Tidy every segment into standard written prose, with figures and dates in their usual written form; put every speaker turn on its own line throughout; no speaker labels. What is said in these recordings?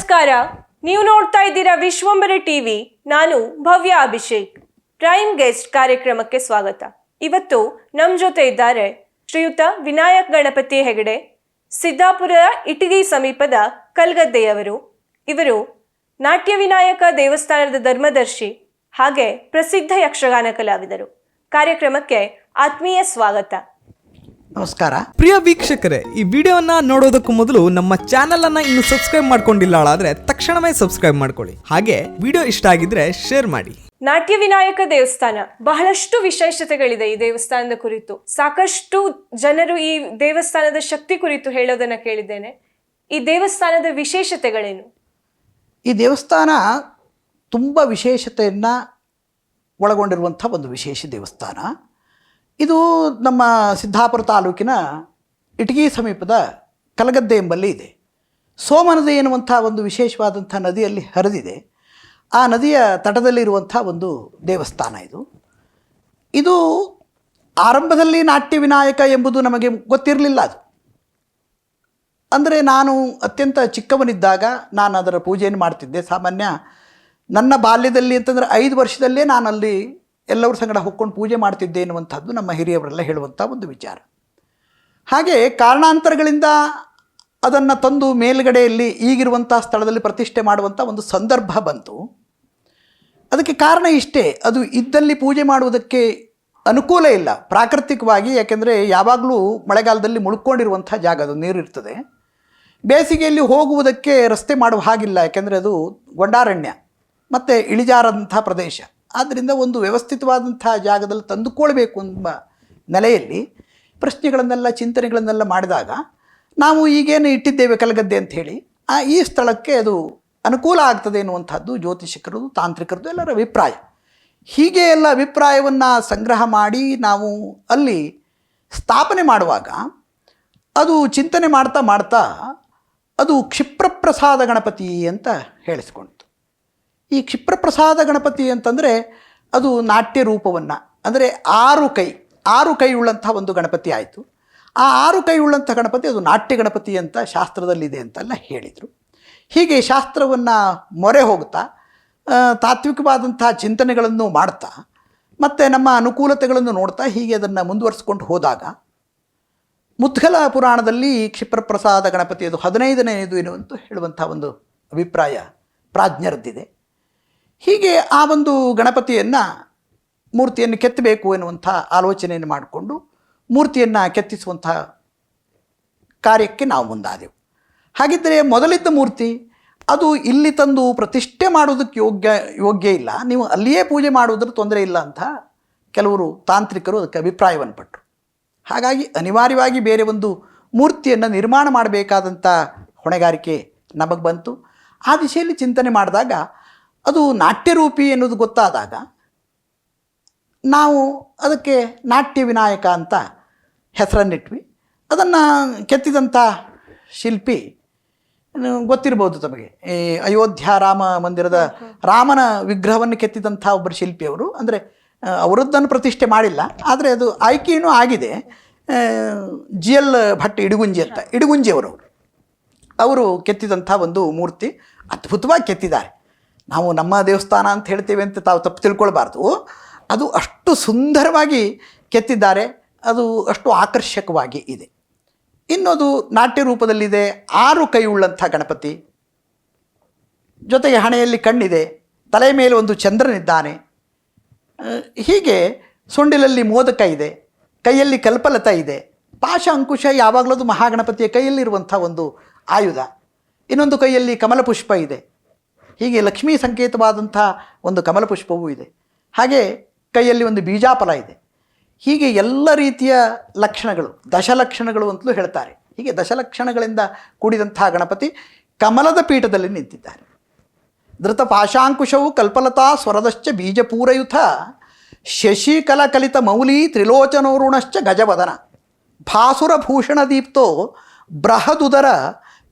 ನಮಸ್ಕಾರ. ನೀವು ನೋಡ್ತಾ ಇದ್ದೀರಾ ವಿಶ್ವಂಬರ ಟಿವಿ. ನಾನು ಭವ್ಯ ಅಭಿಷೇಕ್. ಪ್ರೈಮ್ ಗೆಸ್ಟ್ ಕಾರ್ಯಕ್ರಮಕ್ಕೆ ಸ್ವಾಗತ. ಇವತ್ತು ನಮ್ಮ ಜೊತೆ ಇದ್ದಾರೆ ಶ್ರೀಯುತ ವಿನಾಯಕ್ ಗಣಪತಿ ಹೆಗಡೆ, ಸಿದ್ದಾಪುರ ಇಟಗಿ ಸಮೀಪದ ಕಲ್ಗದ್ದೆಯವರು. ಇವರು ನಾಟ್ಯ ವಿನಾಯಕ ದೇವಸ್ಥಾನದ ಧರ್ಮದರ್ಶಿ ಹಾಗೆ ಪ್ರಸಿದ್ಧ ಯಕ್ಷಗಾನ ಕಲಾವಿದರು. ಕಾರ್ಯಕ್ರಮಕ್ಕೆ ಆತ್ಮೀಯ ಸ್ವಾಗತ.
ನಮಸ್ಕಾರ.
ಪ್ರಿಯ ವೀಕ್ಷಕರೇ, ಈ ವಿಡಿಯೋನ ನೋಡೋದಕ್ಕೂ ಮೊದಲು ನಮ್ಮ ಚಾನೆಲ್ ಅನ್ನ ಇನ್ನು ಸಬ್ಸ್ಕ್ರೈಬ್ ಮಾಡ್ಕೊಂಡಿಲ್ಲ ಆದ್ರೆ ತಕ್ಷಣವೇ ಸಬ್ಸ್ಕ್ರೈಬ್ ಮಾಡ್ಕೊಳ್ಳಿ. ಹಾಗೆ ವಿಡಿಯೋ ಇಷ್ಟ ಆಗಿದ್ರೆ ಶೇರ್ ಮಾಡಿ.
ನಾಟ್ಯ ವಿನಾಯಕ ದೇವಸ್ಥಾನ ಬಹಳಷ್ಟು ವಿಶೇಷತೆಗಳಿದೆ. ಈ ದೇವಸ್ಥಾನದ ಕುರಿತು ಸಾಕಷ್ಟು ಜನರು ಈ ದೇವಸ್ಥಾನದ ಶಕ್ತಿ ಕುರಿತು ಹೇಳೋದನ್ನ ಕೇಳಿದ್ದೇನೆ. ಈ ದೇವಸ್ಥಾನದ ವಿಶೇಷತೆಗಳೇನು?
ಈ ದೇವಸ್ಥಾನ ತುಂಬ ವಿಶೇಷತೆಯನ್ನು ಒಳಗೊಂಡಿರುವಂಥ ಒಂದು ವಿಶೇಷ ದೇವಸ್ಥಾನ. ಇದು ನಮ್ಮ ಸಿದ್ದಾಪುರ ತಾಲೂಕಿನ ಇಟಗಿ ಸಮೀಪದ ಕಲಗದ್ದೆ ಎಂಬಲ್ಲಿ ಇದೆ. ಸೋಮನದಿ ಎನ್ನುವಂಥ ಒಂದು ವಿಶೇಷವಾದಂಥ ನದಿಯಲ್ಲಿ ಹರಿದಿದೆ. ಆ ನದಿಯ ತಟದಲ್ಲಿರುವಂಥ ಒಂದು ದೇವಸ್ಥಾನ ಇದು ಆರಂಭದಲ್ಲಿ ನಾಟ್ಯ ವಿನಾಯಕ ಎಂಬುದು ನಮಗೆ ಗೊತ್ತಿರಲಿಲ್ಲ. ಅದು ಅಂದರೆ ನಾನು ಅತ್ಯಂತ ಚಿಕ್ಕವನಿದ್ದಾಗ ನಾನು ಅದರ ಪೂಜೆಯನ್ನು ಮಾಡ್ತಿದ್ದೆ. ಸಾಮಾನ್ಯ ನನ್ನ ಬಾಲ್ಯದಲ್ಲಿ ಅಂತಂದರೆ 5 ವರ್ಷದಲ್ಲೇ ನಾನಲ್ಲಿ ಎಲ್ಲರ ಸಂಗಡ ಹೊಕ್ಕೊಂಡು ಪೂಜೆ ಮಾಡ್ತಿದ್ದೆ ಎನ್ನುವಂಥದ್ದು ನಮ್ಮ ಹಿರಿಯವರೆಲ್ಲ ಹೇಳುವಂಥ ಒಂದು ವಿಚಾರ. ಹಾಗೆ ಕಾರಣಾಂತರಗಳಿಂದ ಅದನ್ನು ತಂದು ಮೇಲುಗಡೆಯಲ್ಲಿ ಈಗಿರುವಂಥ ಸ್ಥಳದಲ್ಲಿ ಪ್ರತಿಷ್ಠೆ ಮಾಡುವಂಥ ಒಂದು ಸಂದರ್ಭ ಬಂತು. ಅದಕ್ಕೆ ಕಾರಣ ಇಷ್ಟೇ, ಅದು ಇದ್ದಲ್ಲಿ ಪೂಜೆ ಮಾಡುವುದಕ್ಕೆ ಅನುಕೂಲ ಇಲ್ಲ ಪ್ರಾಕೃತಿಕವಾಗಿ. ಯಾಕೆಂದರೆ ಯಾವಾಗಲೂ ಮಳೆಗಾಲದಲ್ಲಿ ಮುಳ್ಕೊಂಡಿರುವಂಥ ಜಾಗ, ಅದು ನೀರಿರ್ತದೆ. ಬೇಸಿಗೆಯಲ್ಲಿ ಹೋಗುವುದಕ್ಕೆ ರಸ್ತೆ ಮಾಡುವ ಹಾಗಿಲ್ಲ, ಯಾಕೆಂದರೆ ಅದು ಗೊಂಡಾರಣ್ಯ ಮತ್ತು ಇಳಿಜಾರಂಥ ಪ್ರದೇಶ. ಆದ್ದರಿಂದ ಒಂದು ವ್ಯವಸ್ಥಿತವಾದಂಥ ಜಾಗದಲ್ಲಿ ತಂದುಕೊಳ್ಬೇಕು ಎಂಬ ನೆಲೆಯಲ್ಲಿ ಪ್ರಶ್ನೆಗಳನ್ನೆಲ್ಲ ಚಿಂತನೆಗಳನ್ನೆಲ್ಲ ಮಾಡಿದಾಗ ನಾವು ಈಗೇನು ಇಟ್ಟಿದ್ದೇವೆ ಕಲಗದ್ದೆ ಅಂಥೇಳಿ, ಈ ಸ್ಥಳಕ್ಕೆ ಅದು ಅನುಕೂಲ ಆಗ್ತದೆ ಎನ್ನುವಂಥದ್ದು ಜ್ಯೋತಿಷಿಕರದು, ತಾಂತ್ರಿಕರದು ಎಲ್ಲರ ಅಭಿಪ್ರಾಯ. ಹೀಗೆ ಎಲ್ಲ ಅಭಿಪ್ರಾಯವನ್ನು ಸಂಗ್ರಹ ಮಾಡಿ ನಾವು ಅಲ್ಲಿ ಸ್ಥಾಪನೆ ಮಾಡುವಾಗ ಅದು ಚಿಂತನೆ ಮಾಡ್ತಾ ಮಾಡ್ತಾ ಅದು ಕ್ಷಿಪ್ರಪ್ರಸಾದ ಗಣಪತಿ ಅಂತ ಹೇಳಿಸ್ಕೊಳ್ತು. ಈ ಕ್ಷಿಪ್ರಪ್ರಸಾದ ಗಣಪತಿ ಅಂತಂದರೆ ಅದು ನಾಟ್ಯ ರೂಪವನ್ನು, ಅಂದರೆ 6 ಕೈ ಉಳ್ಳಂಥ ಒಂದು ಗಣಪತಿ ಆಯಿತು. ಆ 6 ಕೈ ಉಳ್ಳಂಥ ಗಣಪತಿ ಅದು ನಾಟ್ಯ ಗಣಪತಿ ಅಂತ ಶಾಸ್ತ್ರದಲ್ಲಿದೆ ಅಂತೆಲ್ಲ ಹೇಳಿದರು. ಹೀಗೆ ಶಾಸ್ತ್ರವನ್ನು ಮೊರೆ ಹೋಗ್ತಾ ತಾತ್ವಿಕವಾದಂಥ ಚಿಂತನೆಗಳನ್ನು ಮಾಡ್ತಾ ಮತ್ತು ನಮ್ಮ ಅನುಕೂಲತೆಗಳನ್ನು ನೋಡ್ತಾ ಹೀಗೆ ಅದನ್ನು ಮುಂದುವರಿಸ್ಕೊಂಡು ಹೋದಾಗ ಮುದ್ಗಲ ಪುರಾಣದಲ್ಲಿ ಕ್ಷಿಪ್ರಪ್ರಸಾದ ಗಣಪತಿ ಅದು 15ನೇದು ಎನ್ನುವಂತ ಹೇಳುವಂಥ ಒಂದು ಅಭಿಪ್ರಾಯ ಪ್ರಾಜ್ಞರದ್ದಿದೆ. ಹೀಗೆ ಆ ಒಂದು ಗಣಪತಿಯನ್ನು ಮೂರ್ತಿಯನ್ನು ಕೆತ್ತಬೇಕು ಎನ್ನುವಂಥ ಆಲೋಚನೆಯನ್ನು ಮಾಡಿಕೊಂಡು ಮೂರ್ತಿಯನ್ನು ಕೆತ್ತಿಸುವಂಥ ಕಾರ್ಯಕ್ಕೆ ನಾವು ಮುಂದಾದೆವು. ಹಾಗಿದ್ದರೆ ಮೊದಲಿದ್ದ ಮೂರ್ತಿ ಅದು ಇಲ್ಲಿ ತಂದು ಪ್ರತಿಷ್ಠೆ ಮಾಡೋದಕ್ಕೆ ಯೋಗ್ಯ ಇಲ್ಲ, ನೀವು ಅಲ್ಲಿಯೇ ಪೂಜೆ ಮಾಡುವುದರ ತೊಂದರೆ ಇಲ್ಲ ಅಂತ ಕೆಲವರು ತಾಂತ್ರಿಕರು ಅದಕ್ಕೆ ಅಭಿಪ್ರಾಯವನ್ನು ಪಟ್ಟರು. ಹಾಗಾಗಿ ಅನಿವಾರ್ಯವಾಗಿ ಬೇರೆ ಒಂದು ಮೂರ್ತಿಯನ್ನು ನಿರ್ಮಾಣ ಮಾಡಬೇಕಾದಂಥ ಹೊಣೆಗಾರಿಕೆ ನಮಗೆ ಬಂತು. ಆ ದಿಶೆಯಲ್ಲಿ ಚಿಂತನೆ ಮಾಡಿದಾಗ ಅದು ನಾಟ್ಯರೂಪಿ ಎನ್ನುವುದು ಗೊತ್ತಾದಾಗ ನಾವು ಅದಕ್ಕೆ ನಾಟ್ಯ ವಿನಾಯಕ ಅಂತ ಹೆಸರನ್ನಿಟ್ವಿ. ಅದನ್ನು ಕೆತ್ತಿದಂಥ ಶಿಲ್ಪಿ ಗೊತ್ತಿರ್ಬೋದು ತಮಗೆ, ಈ ಅಯೋಧ್ಯ ರಾಮ ಮಂದಿರದ ರಾಮನ ವಿಗ್ರಹವನ್ನು ಕೆತ್ತಿದಂಥ ಒಬ್ಬರು ಶಿಲ್ಪಿಯವರು. ಅಂದರೆ ಅವರದ್ದನ್ನು ಪ್ರತಿಷ್ಠೆ ಮಾಡಿಲ್ಲ, ಆದರೆ ಅದು ಆಯ್ಕೆಯೂ ಆಗಿದೆ. GL ಭಟ್ ಇಡಗುಂಜಿ ಅಂತ, ಇಡಗುಂಜಿಯವರವರು ಅವರು ಕೆತ್ತಿದಂಥ ಒಂದು ಮೂರ್ತಿ ಅದ್ಭುತವಾಗಿ ಕೆತ್ತಿದ್ದಾರೆ. ನಾವು ನಮ್ಮ ದೇವಸ್ಥಾನ ಅಂತ ಹೇಳ್ತೇವೆ ಅಂತ ತಾವು ತಪ್ಪು ತಿಳ್ಕೊಳ್ಬಾರ್ದು. ಅದು ಅಷ್ಟು ಸುಂದರವಾಗಿ ಕೆತ್ತಿದ್ದಾರೆ, ಅದು ಅಷ್ಟು ಆಕರ್ಷಕವಾಗಿ ಇದೆ. ಇನ್ನೊಂದು ನಾಟ್ಯ ರೂಪದಲ್ಲಿದೆ, 6 ಕೈ ಉಳ್ಳಂಥ ಗಣಪತಿ, ಜೊತೆಗೆ ಹಣೆಯಲ್ಲಿ ಕಣ್ಣಿದೆ, ತಲೆ ಮೇಲೆ ಒಂದು ಚಂದ್ರನಿದ್ದಾನೆ. ಹೀಗೆ ಸೊಂಡಿಲಲ್ಲಿ ಮೋದಕ ಇದೆ, ಕೈಯಲ್ಲಿ ಕಲ್ಪಲತ ಇದೆ. ಪಾಶ ಅಂಕುಶ ಯಾವಾಗಲೂ ಅದು ಮಹಾಗಣಪತಿಯ ಕೈಯಲ್ಲಿರುವಂಥ ಒಂದು ಆಯುಧ. ಇನ್ನೊಂದು ಕೈಯಲ್ಲಿ ಕಮಲಪುಷ್ಪ ಇದೆ. ಹೀಗೆ ಲಕ್ಷ್ಮೀ ಸಂಕೇತವಾದಂಥ ಒಂದು ಕಮಲಪುಷ್ಪವೂ ಇದೆ. ಹಾಗೆ ಕೈಯಲ್ಲಿ ಒಂದು ಬೀಜಾಫಲ ಇದೆ. ಹೀಗೆ ಎಲ್ಲ ರೀತಿಯ ಲಕ್ಷಣಗಳು, ದಶಲಕ್ಷಣಗಳು ಅಂತಲೂ ಹೇಳ್ತಾರೆ. ಹೀಗೆ ದಶಲಕ್ಷಣಗಳಿಂದ ಕೂಡಿದಂಥ ಗಣಪತಿ ಕಮಲದ ಪೀಠದಲ್ಲಿ ನಿಂತಿದ್ದಾರೆ. ಧೃತ ಪಾಶಾಂಕುಶವು ಕಲ್ಪಲತಾ ಸ್ವರದಶ್ಚ ಬೀಜಪೂರಯುತ ಶಶಿಕಲ ಕಲಿತ ಮೌಲಿ ತ್ರಿಲೋಚನೋರುಣಶ್ಚ ಗಜವದನ ಭಾಸುರಭೂಷಣ ದೀಪ್ತೋ ಬೃಹದುದರ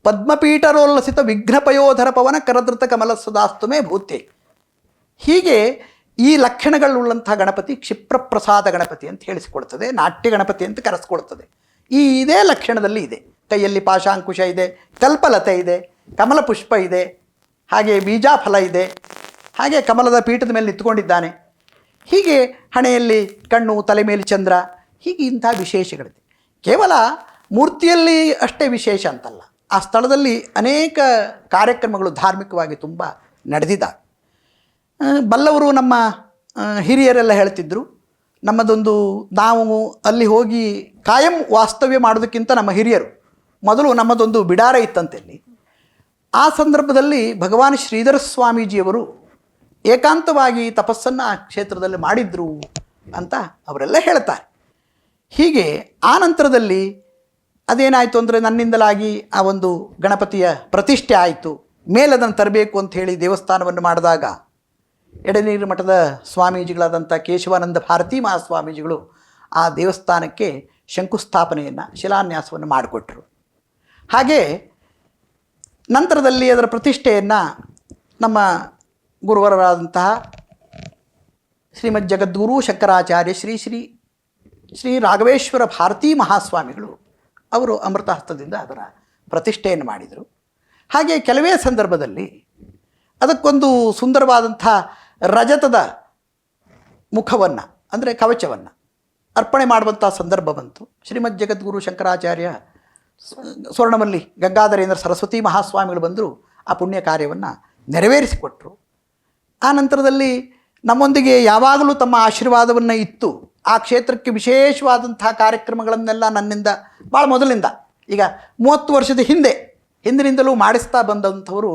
ಪದ್ಮಪೀಠರೋಲ್ಲಸಿತ ವಿಘ್ನಪಯೋಧರ ಪವನ ಕರದೃತ ಕಮಲ ಸದಾಸ್ತುಮೇ ಭೂತೆ. ಹೀಗೆ ಈ ಲಕ್ಷಣಗಳುಳ್ಳಂಥ ಗಣಪತಿ ಕ್ಷಿಪ್ರಪ್ರಸಾದ ಗಣಪತಿ ಅಂತ ಹೇಳಿಸಿಕೊಳ್ತದೆ, ನಾಟ್ಯ ಗಣಪತಿ ಅಂತ ಕರೆಸ್ಕೊಳ್ತದೆ. ಇದೇ ಲಕ್ಷಣದಲ್ಲಿ ಇದೆ. ಕೈಯಲ್ಲಿ ಪಾಶಾಂಕುಶ ಇದೆ, ಕಲ್ಪಲತೆ ಇದೆ, ಕಮಲ ಪುಷ್ಪ ಇದೆ, ಹಾಗೆ ಬೀಜಾಫಲ ಇದೆ, ಹಾಗೆ ಕಮಲದ ಪೀಠದ ಮೇಲೆ ನಿಂತ್ಕೊಂಡಿದ್ದಾನೆ, ಹೀಗೆ ಹಣೆಯಲ್ಲಿ ಕಣ್ಣು, ತಲೆ ಮೇಲೆ ಚಂದ್ರ, ಹೀಗೆ ಇಂಥ ವಿಶೇಷಗಳಿದೆ. ಕೇವಲ ಮೂರ್ತಿಯಲ್ಲಿ ಅಷ್ಟೇ ವಿಶೇಷ ಅಂತಲ್ಲ, ಆ ಸ್ಥಳದಲ್ಲಿ ಅನೇಕ ಕಾರ್ಯಕ್ರಮಗಳು ಧಾರ್ಮಿಕವಾಗಿ ತುಂಬ ನಡೆದಿದ್ದಾವೆ. ಬಲ್ಲವರು ನಮ್ಮ ಹಿರಿಯರೆಲ್ಲ ಹೇಳ್ತಿದ್ದರು, ನಾವು ಅಲ್ಲಿ ಹೋಗಿ ಕಾಯಂ ವಾಸ್ತವ್ಯ ಮಾಡೋದಕ್ಕಿಂತ ನಮ್ಮ ಹಿರಿಯರು ಮೊದಲು ನಮ್ಮದೊಂದು ಬಿಡಾರ ಇತ್ತಂತೆ ಅಲ್ಲಿ. ಆ ಸಂದರ್ಭದಲ್ಲಿ ಭಗವಾನ್ ಶ್ರೀಧರ ಸ್ವಾಮೀಜಿಯವರು ಏಕಾಂತವಾಗಿ ತಪಸ್ಸನ್ನು ಆ ಕ್ಷೇತ್ರದಲ್ಲಿ ಮಾಡಿದ್ರು ಅಂತ ಅವರೆಲ್ಲ ಹೇಳ್ತಾರೆ. ಹೀಗೆ ಆ ನಂತರದಲ್ಲಿ ಅದೇನಾಯಿತು ಅಂದರೆ ನನ್ನಿಂದಲಾಗಿ ಆ ಒಂದು ಗಣಪತಿಯ ಪ್ರತಿಷ್ಠೆ ಆಯಿತು. ಮೇಲದನ್ನು ತರಬೇಕು ಅಂತ ಹೇಳಿ ದೇವಸ್ಥಾನವನ್ನು ಮಾಡಿದಾಗ ಎಡೆನೀರು ಮಠದ ಸ್ವಾಮೀಜಿಗಳಾದಂಥ ಕೇಶವಾನಂದ ಭಾರತೀ ಮಹಾಸ್ವಾಮೀಜಿಗಳು ಆ ದೇವಸ್ಥಾನಕ್ಕೆ ಶಂಕುಸ್ಥಾಪನೆಯನ್ನು, ಶಿಲಾನ್ಯಾಸವನ್ನು ಮಾಡಿಕೊಟ್ರು. ಹಾಗೆ ನಂತರದಲ್ಲಿ ಅದರ ಪ್ರತಿಷ್ಠೆಯನ್ನು ನಮ್ಮ ಗುರುವರರಾದಂತಹ ಶ್ರೀಮದ್ ಜಗದ್ಗುರು ಶಂಕರಾಚಾರ್ಯ ಶ್ರೀ ರಾಘವೇಶ್ವರ ಭಾರತೀ ಮಹಾಸ್ವಾಮಿಗಳು ಅವರು ಅಮೃತಹಸ್ತದಿಂದ ಅದರ ಪ್ರತಿಷ್ಠೆಯನ್ನು ಮಾಡಿದರು. ಹಾಗೆ ಕೆಲವೇ ಸಂದರ್ಭದಲ್ಲಿ ಅದಕ್ಕೊಂದು ಸುಂದರವಾದಂಥ ರಜತದ ಮುಖವನ್ನು ಅಂದರೆ ಕವಚವನ್ನು ಅರ್ಪಣೆ ಮಾಡುವಂಥ ಸಂದರ್ಭ ಬಂತು. ಶ್ರೀಮದ್ ಜಗದ್ಗುರು ಶಂಕರಾಚಾರ್ಯ ಸ್ವರ್ಣಮಲ್ಲಿ ಗಂಗಾಧರೇಂದ್ರ ಸರಸ್ವತಿ ಮಹಾಸ್ವಾಮಿಗಳು ಬಂದರು, ಆ ಪುಣ್ಯ ಕಾರ್ಯವನ್ನು ನೆರವೇರಿಸಿಕೊಟ್ರು. ಆ ನಂತರದಲ್ಲಿ ನಮ್ಮೊಂದಿಗೆ ಯಾವಾಗಲೂ ತಮ್ಮ ಆಶೀರ್ವಾದವನ್ನು ಇತ್ತು. ಆ ಕ್ಷೇತ್ರಕ್ಕೆ ವಿಶೇಷವಾದಂಥ ಕಾರ್ಯಕ್ರಮಗಳನ್ನೆಲ್ಲ ನನ್ನಿಂದ ಭಾಳ ಮೊದಲಿಂದ, ಈಗ 30 ವರ್ಷದ ಹಿಂದಿನಿಂದಲೂ ಮಾಡಿಸ್ತಾ ಬಂದಂಥವರು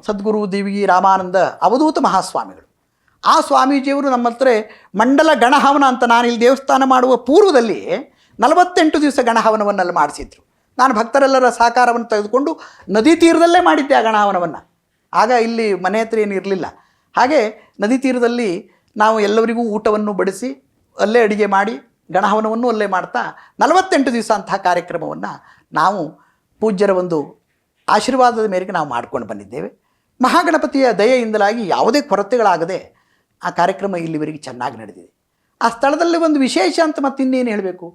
ಸದ್ಗುರು ದೇವಿಗಿ ರಾಮಾನಂದ ಅವಧೂತ ಮಹಾಸ್ವಾಮಿಗಳು. ಆ ಸ್ವಾಮೀಜಿಯವರು ನಮ್ಮ ಹತ್ರ ಮಂಡಲ ಗಣಹವನ ಅಂತ, ನಾನು ಇಲ್ಲಿ ದೇವಸ್ಥಾನ ಮಾಡುವ ಪೂರ್ವದಲ್ಲಿ 48 ದಿವಸ ಗಣಹವನವನ್ನಲ್ಲಿ ಮಾಡಿಸಿದ್ರು. ನಾನು ಭಕ್ತರೆಲ್ಲರ ಸಹಕಾರವನ್ನು ತೆಗೆದುಕೊಂಡು ನದಿ ತೀರದಲ್ಲೇ ಮಾಡಿದ್ದೆ ಆ ಗಣಹವನವನ್ನು. ಆಗ ಇಲ್ಲಿ ಮನೆ ಹತ್ರ ಏನು ಇರಲಿಲ್ಲ. ಹಾಗೆ ನದಿ ತೀರದಲ್ಲಿ ನಾವು ಎಲ್ಲರಿಗೂ ಊಟವನ್ನು ಬಡಿಸಿ ಅಲ್ಲೇ ಅಡುಗೆ ಮಾಡಿ ಗಣಹವನವನ್ನು ಅಲ್ಲೇ ಮಾಡ್ತಾ 48 ದಿವಸ ಅಂತಹ ಕಾರ್ಯಕ್ರಮವನ್ನು ನಾವು ಪೂಜ್ಯರ ಒಂದು ಆಶೀರ್ವಾದದ ಮೇರೆಗೆ ನಾವು ಮಾಡ್ಕೊಂಡು ಬಂದಿದ್ದೇವೆ. ಮಹಾಗಣಪತಿಯ ದಯೆಯಿಂದಲಾಗಿ ಯಾವುದೇ ಕೊರತೆಗಳಾಗದೆ ಆ ಕಾರ್ಯಕ್ರಮ ಇಲ್ಲಿವರೆಗೆ ಚೆನ್ನಾಗಿ ನಡೆದಿದೆ. ಆ ಸ್ಥಳದಲ್ಲಿ ಒಂದು ವಿಶೇಷ ಅಂತ ಮತ್ತೆ ಇನ್ನೇನು ಹೇಳಬೇಕು,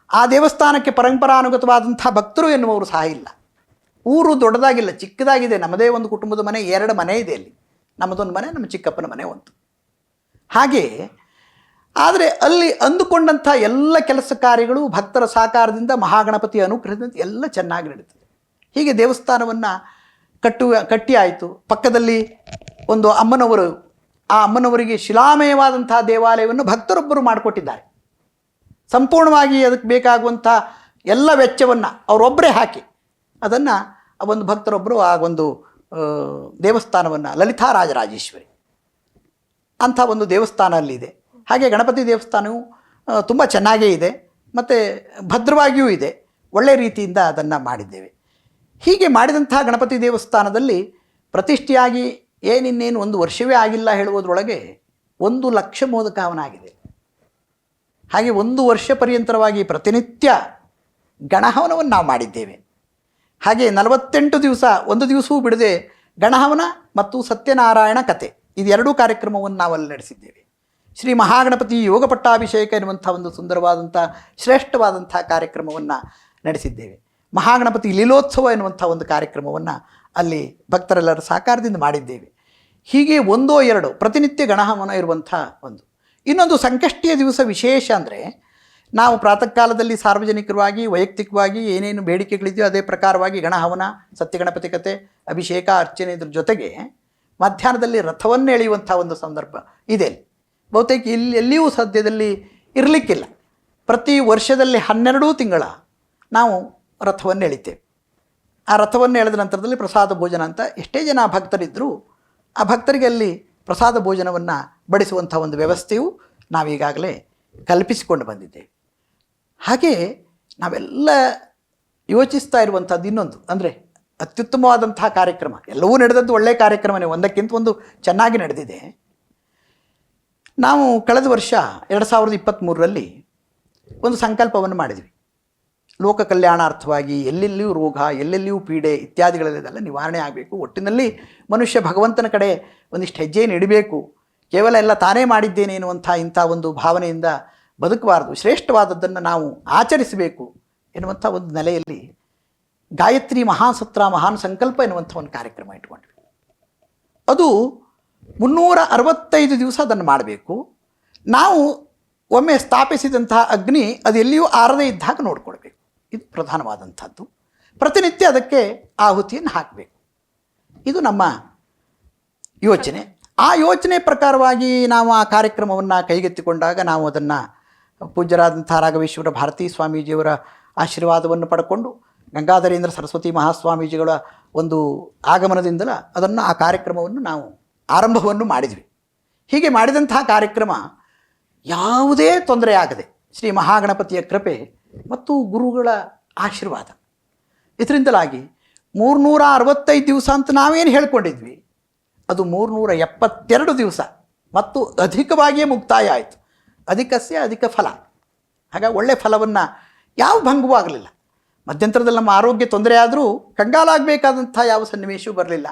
ಆ ದೇವಸ್ಥಾನಕ್ಕೆ ಪರಂಪರಾನುಗತವಾದಂಥ ಭಕ್ತರು ಎನ್ನುವರು ಸಹ ಇಲ್ಲ. ಊರು ದೊಡ್ಡದಾಗಿಲ್ಲ, ಚಿಕ್ಕದಾಗಿದೆ. ನಮ್ಮದೇ ಒಂದು ಕುಟುಂಬದ ಮನೆ, 2 ಮನೆ ಇದೆ ಅಲ್ಲಿ. ನಮ್ಮದೊಂದು ಮನೆ, ನಮ್ಮ ಚಿಕ್ಕಪ್ಪನ ಮನೆ ಒಂದು. ಹಾಗೆ ಆದರೆ ಅಲ್ಲಿ ಅಂದುಕೊಂಡಂಥ ಎಲ್ಲ ಕೆಲಸ ಕಾರ್ಯಗಳು ಭಕ್ತರ ಸಹಕಾರದಿಂದ, ಮಹಾಗಣಪತಿಯ ಅನುಗ್ರಹದಿಂದ ಎಲ್ಲ ಚೆನ್ನಾಗಿ ನಡೀತದೆ. ಹೀಗೆ ದೇವಸ್ಥಾನವನ್ನು ಕಟ್ಟಿ ಆಯಿತು. ಪಕ್ಕದಲ್ಲಿ ಒಂದು ಅಮ್ಮನವರು, ಆ ಅಮ್ಮನವರಿಗೆ ಶಿಲಾಮಯವಾದಂಥ ದೇವಾಲಯವನ್ನು ಭಕ್ತರೊಬ್ಬರು ಮಾಡಿಕೊಟ್ಟಿದ್ದಾರೆ. ಸಂಪೂರ್ಣವಾಗಿ ಅದಕ್ಕೆ ಬೇಕಾಗುವಂಥ ಎಲ್ಲ ವೆಚ್ಚವನ್ನು ಅವರೊಬ್ಬರೇ ಹಾಕಿ ಅದನ್ನು ಒಂದು ಭಕ್ತರೊಬ್ಬರು ಆ ಒಂದು ದೇವಸ್ಥಾನವನ್ನು, ಲಲಿತಾ ರಾಜರಾಜೇಶ್ವರಿ ಅಂಥ ಒಂದು ದೇವಸ್ಥಾನ ಅಲ್ಲಿದೆ. ಹಾಗೆ ಗಣಪತಿ ದೇವಸ್ಥಾನವು ತುಂಬ ಚೆನ್ನಾಗೇ ಇದೆ ಮತ್ತು ಭದ್ರವಾಗಿಯೂ ಇದೆ. ಒಳ್ಳೆಯ ರೀತಿಯಿಂದ ಅದನ್ನು ಮಾಡಿದ್ದೇವೆ. ಹೀಗೆ ಮಾಡಿದಂಥ ಗಣಪತಿ ದೇವಸ್ಥಾನದಲ್ಲಿ ಪ್ರತಿಷ್ಠೆಯಾಗಿ ಏನಿನ್ನೇನು 1 ವರ್ಷವೇ ಆಗಿಲ್ಲ ಹೇಳುವುದರೊಳಗೆ 1 ಲಕ್ಷ ಮೋದಕ ಹವನಾಗಿದೆ. ಹಾಗೆ 1 ವರ್ಷ ಪರ್ಯಂತರವಾಗಿ ಪ್ರತಿನಿತ್ಯ ಗಣಹವನವನ್ನು ನಾವು ಮಾಡಿದ್ದೇವೆ. ಹಾಗೆ 48 ದಿವಸ, 1 ದಿವಸವೂ ಬಿಡದೆ ಗಣಹವನ ಮತ್ತು ಸತ್ಯನಾರಾಯಣ ಕತೆ, ಇದೆರಡೂ ಕಾರ್ಯಕ್ರಮವನ್ನು ನಾವಲ್ಲಿ ನಡೆಸಿದ್ದೇವೆ. ಶ್ರೀ ಮಹಾಗಣಪತಿ ಯೋಗ ಪಟ್ಟಾಭಿಷೇಕ ಎನ್ನುವಂಥ ಒಂದು ಸುಂದರವಾದಂಥ ಶ್ರೇಷ್ಠವಾದಂಥ ಕಾರ್ಯಕ್ರಮವನ್ನು ನಡೆಸಿದ್ದೇವೆ. ಮಹಾಗಣಪತಿ ಲೀಲೋತ್ಸವ ಎನ್ನುವಂಥ ಒಂದು ಕಾರ್ಯಕ್ರಮವನ್ನು ಅಲ್ಲಿ ಭಕ್ತರೆಲ್ಲರ ಸಹಕಾರದಿಂದ ಮಾಡಿದ್ದೇವೆ. ಹೀಗೆ 1-2 ಪ್ರತಿನಿತ್ಯ ಗಣಹವನ ಇರುವಂಥ ಒಂದು. ಇನ್ನೊಂದು ಸಂಕಷ್ಟಿಯ ದಿವಸ ವಿಶೇಷ ಅಂದರೆ, ನಾವು ಪ್ರಾತಃ ಕಾಲದಲ್ಲಿ ಸಾರ್ವಜನಿಕವಾಗಿ ವೈಯಕ್ತಿಕವಾಗಿ ಏನೇನು ಬೇಡಿಕೆಗಳಿದೆಯೋ ಅದೇ ಪ್ರಕಾರವಾಗಿ ಗಣಹವನ, ಸತ್ಯಗಣಪತಿ ಕತೆ, ಅಭಿಷೇಕ, ಅರ್ಚನೆ, ಇದ್ರ ಜೊತೆಗೆ ಮಧ್ಯಾಹ್ನದಲ್ಲಿ ರಥವನ್ನು ಎಳೆಯುವಂಥ ಒಂದು ಸಂದರ್ಭ ಇದೆ. ಬಹುತೇಕ ಎಲ್ಲಿಯೂ ಸದ್ಯದಲ್ಲಿ ಇರಲಿಕ್ಕಿಲ್ಲ. ಪ್ರತಿ ವರ್ಷದಲ್ಲಿ 12 ತಿಂಗಳ ನಾವು ರಥವನ್ನು ಎಳಿತೇವೆ. ಆ ರಥವನ್ನು ಎಳೆದ ನಂತರದಲ್ಲಿ ಪ್ರಸಾದ ಭೋಜನ ಅಂತ, ಎಷ್ಟೇ ಜನ ಭಕ್ತರಿದ್ದರೂ ಆ ಭಕ್ತರಿಗೆ ಅಲ್ಲಿ ಪ್ರಸಾದ ಭೋಜನವನ್ನು ಬಡಿಸುವಂಥ ಒಂದು ವ್ಯವಸ್ಥೆಯು ನಾವೀಗಾಗಲೇ ಕಲ್ಪಿಸಿಕೊಂಡು ಬಂದಿದ್ದೇವೆ. ಹಾಗೆ ನಾವೆಲ್ಲ ಯೋಚಿಸ್ತಾ ಇರುವಂಥದ್ದು ಇನ್ನೊಂದು ಅಂದರೆ, ಅತ್ಯುತ್ತಮವಾದಂತಹ ಕಾರ್ಯಕ್ರಮ, ಎಲ್ಲವೂ ನಡೆದದ್ದು ಒಳ್ಳೆಯ ಕಾರ್ಯಕ್ರಮವೇ, ಒಂದಕ್ಕಿಂತ ಒಂದು ಚೆನ್ನಾಗಿ ನಡೆದಿದೆ. ನಾವು ಕಳೆದ ವರ್ಷ 2023ರಲ್ಲಿ ಒಂದು ಸಂಕಲ್ಪವನ್ನು ಮಾಡಿದ್ವಿ. ಲೋಕ ಕಲ್ಯಾಣಾರ್ಥವಾಗಿ ಎಲ್ಲೆಲ್ಲಿಯೂ ರೋಗ, ಎಲ್ಲೆಲ್ಲಿಯೂ ಪೀಡೆ ಇತ್ಯಾದಿಗಳೆಲ್ಲ ನಿವಾರಣೆ ಆಗಬೇಕು. ಒಟ್ಟಿನಲ್ಲಿ ಮನುಷ್ಯ ಭಗವಂತನ ಕಡೆ ಒಂದಿಷ್ಟು ಹೆಜ್ಜೆಯನ್ನು ಇಡಬೇಕು. ಕೇವಲ ಎಲ್ಲ ತಾನೇ ಮಾಡಿದ್ದೇನೆ ಎನ್ನುವಂಥ ಇಂಥ ಒಂದು ಭಾವನೆಯಿಂದ ಬದುಕಬಾರ್ದು, ಶ್ರೇಷ್ಠವಾದದ್ದನ್ನು ನಾವು ಆಚರಿಸಬೇಕು ಎನ್ನುವಂಥ ಒಂದು ನೆಲೆಯಲ್ಲಿ ಗಾಯತ್ರಿ ಮಹಾಸತ್ರ ಮಹಾನ್ ಸಂಕಲ್ಪ ಎನ್ನುವಂಥ ಒಂದು ಕಾರ್ಯಕ್ರಮ ಇಟ್ಕೊಂಡ್ವಿ. ಅದು 365 ದಿವಸ ಅದನ್ನು ಮಾಡಬೇಕು. ನಾವು ಒಮ್ಮೆ ಸ್ಥಾಪಿಸಿದಂತಹ ಅಗ್ನಿ ಅದು ಎಲ್ಲಿಯೂ ಆರದೇ ಇದ್ದಾಗ ನೋಡಿಕೊಳ್ಬೇಕು. ಇದು ಪ್ರಧಾನವಾದಂಥದ್ದು. ಪ್ರತಿನಿತ್ಯ ಅದಕ್ಕೆ ಆಹುತಿಯನ್ನು ಹಾಕಬೇಕು. ಇದು ನಮ್ಮ ಯೋಚನೆ. ಆ ಯೋಚನೆ ಪ್ರಕಾರವಾಗಿ ನಾವು ಆ ಕಾರ್ಯಕ್ರಮವನ್ನು ಕೈಗೆತ್ತಿಕೊಂಡಾಗ ನಾವು ಅದನ್ನು ಪೂಜ್ಯರಾದಂಥ ರಾಘವೇಶ್ವರ ಭಾರತೀ ಸ್ವಾಮೀಜಿಯವರ ಆಶೀರ್ವಾದವನ್ನು ಪಡ್ಕೊಂಡು ಗಂಗಾಧರೇಂದ್ರ ಸರಸ್ವತಿ ಮಹಾಸ್ವಾಮೀಜಿಗಳ ಒಂದು ಆಗಮನದಿಂದಲ ಅದನ್ನು ಆ ಕಾರ್ಯಕ್ರಮವನ್ನು ನಾವು ಆರಂಭವನ್ನು ಮಾಡಿದ್ವಿ. ಹೀಗೆ ಮಾಡಿದಂತಹ ಕಾರ್ಯಕ್ರಮ ಯಾವುದೇ ತೊಂದರೆ ಆಗದೆ ಶ್ರೀ ಮಹಾಗಣಪತಿಯ ಕೃಪೆ ಮತ್ತು ಗುರುಗಳ ಆಶೀರ್ವಾದ ಇದರಿಂದಲಾಗಿ 365 ದಿವಸ ಅಂತ ನಾವೇನು ಹೇಳ್ಕೊಂಡಿದ್ವಿ ಅದು 372 ದಿವಸ ಮತ್ತು ಅಧಿಕವಾಗಿಯೇ ಮುಕ್ತಾಯ ಆಯಿತು. ಅಧಿಕಸ್ಯ ಅಧಿಕ ಫಲ. ಹಾಗಾಗಿ ಒಳ್ಳೆಯ ಫಲವನ್ನು ಯಾವ ಭಂಗವೂ ಆಗಲಿಲ್ಲ. ಮಧ್ಯಂತರದಲ್ಲಿ ನಮ್ಮ ಆರೋಗ್ಯ ತೊಂದರೆ ಆದರೂ ಕಂಗಾಲಾಗಬೇಕಾದಂಥ ಯಾವ ಸನ್ನಿವೇಶವೂ ಬರಲಿಲ್ಲ.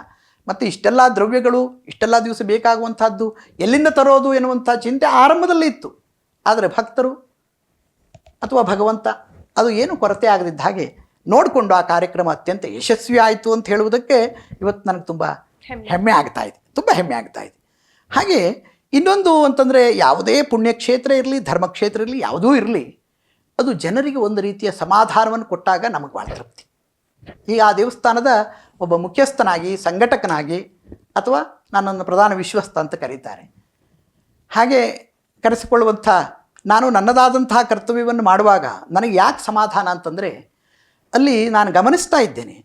ಮತ್ತು ಇಷ್ಟೆಲ್ಲ ದ್ರವ್ಯಗಳು ಇಷ್ಟೆಲ್ಲ ದಿವಸ ಬೇಕಾಗುವಂಥದ್ದು ಎಲ್ಲಿಂದ ತರೋದು ಎನ್ನುವಂಥ ಚಿಂತೆ ಆರಂಭದಲ್ಲಿ ಇತ್ತು. ಆದರೆ ಭಕ್ತರು ಅಥವಾ ಭಗವಂತ ಅದು ಏನು ಕೊರತೆ ಆಗದಿದ್ದ ಹಾಗೆ ನೋಡಿಕೊಂಡು ಆ ಕಾರ್ಯಕ್ರಮ ಅತ್ಯಂತ ಯಶಸ್ವಿ ಆಯಿತು ಅಂತ ಹೇಳುವುದಕ್ಕೆ ಇವತ್ತು ನನಗೆ ತುಂಬ ಹೆಮ್ಮೆ ಆಗ್ತಾ ಇದೆ, ತುಂಬ ಹೆಮ್ಮೆ ಆಗ್ತಾ ಇದೆ. ಹಾಗೆ ಇನ್ನೊಂದು ಅಂತಂದರೆ ಯಾವುದೇ ಪುಣ್ಯಕ್ಷೇತ್ರ ಇರಲಿ, ಧರ್ಮಕ್ಷೇತ್ರ ಇರಲಿ, ಯಾವುದೂ ಇರಲಿ, ಅದು ಜನರಿಗೆ ಒಂದು ರೀತಿಯ ಸಮಾಧಾನವನ್ನು ಕೊಟ್ಟಾಗ ನಮಗೆ ಭಾಳ ತೃಪ್ತಿ. ಈಗ ಆ ದೇವಸ್ಥಾನದ ಒಬ್ಬ ಮುಖ್ಯಸ್ಥನಾಗಿ, ಸಂಘಟಕನಾಗಿ, ಅಥವಾ ನನ್ನನ್ನು ಪ್ರಧಾನ ವಿಶ್ವಸ್ತ ಅಂತ ಕರೀತಾರೆ, ಹಾಗೆ ಕರೆಸಿಕೊಳ್ಳುವಂಥ ನಾನು ನನ್ನದಾದಂತಹ ಕರ್ತವ್ಯವನ್ನು ಮಾಡುವಾಗ ನನಗೆ ಯಾಕೆ ಸಮಾಧಾನ ಅಂತಂದರೆ ಅಲ್ಲಿ ನಾನು ಗಮನಿಸ್ತಾ ಇದ್ದೇನೆ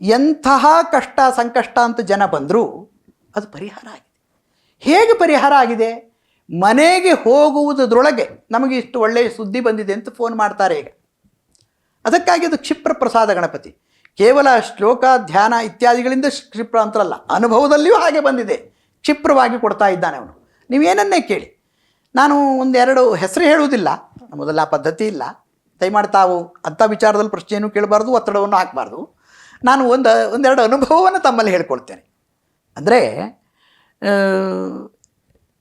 ಎಂತಹ ಕಷ್ಟ ಸಂಕಷ್ಟ ಅಂತ ಜನ ಬಂದರೂ ಅದು ಪರಿಹಾರ ಆಗಿದೆ. ಹೇಗೆ ಪರಿಹಾರ ಆಗಿದೆ? ಮನೆಗೆ ಹೋಗುವುದರೊಳಗೆ ನಮಗೆ ಇಷ್ಟು ಒಳ್ಳೆಯ ಸುದ್ದಿ ಬಂದಿದೆ ಅಂತ ಫೋನ್ ಮಾಡ್ತಾರೆ ಈಗ. ಅದಕ್ಕಾಗಿ ಅದು ಕ್ಷಿಪ್ರ ಪ್ರಸಾದ ಗಣಪತಿ. ಕೇವಲ ಶ್ಲೋಕ ಧ್ಯಾನ ಇತ್ಯಾದಿಗಳಿಂದ ಕ್ಷಿಪ್ರ ಅಂತಲ್ಲ, ಅನುಭವದಲ್ಲಿಯೂ ಹಾಗೆ ಬಂದಿದೆ. ಕ್ಷಿಪ್ರವಾಗಿ ಕೊಡ್ತಾ ಇದ್ದಾನೆ ಅವನು. ನೀವೇನನ್ನೇ ಕೇಳಿ. ನಾನು ಒಂದೆರಡು ಹೆಸರು ಹೇಳುವುದಿಲ್ಲ, ನಮ್ಮದೆಲ್ಲ ಪದ್ಧತಿ ಇಲ್ಲ. ದಯಮಾಡಿ ತಾವು ಅಂಥ ವಿಚಾರದಲ್ಲಿ ಪ್ರಶ್ನೆಯನ್ನು ಕೇಳಬಾರ್ದು, ಒತ್ತಡವನ್ನು ಹಾಕಬಾರ್ದು. ನಾನು ಒಂದೆರಡು ಅನುಭವವನ್ನು ತಮ್ಮಲ್ಲಿ ಹೇಳ್ಕೊಳ್ತೇನೆ. ಅಂದರೆ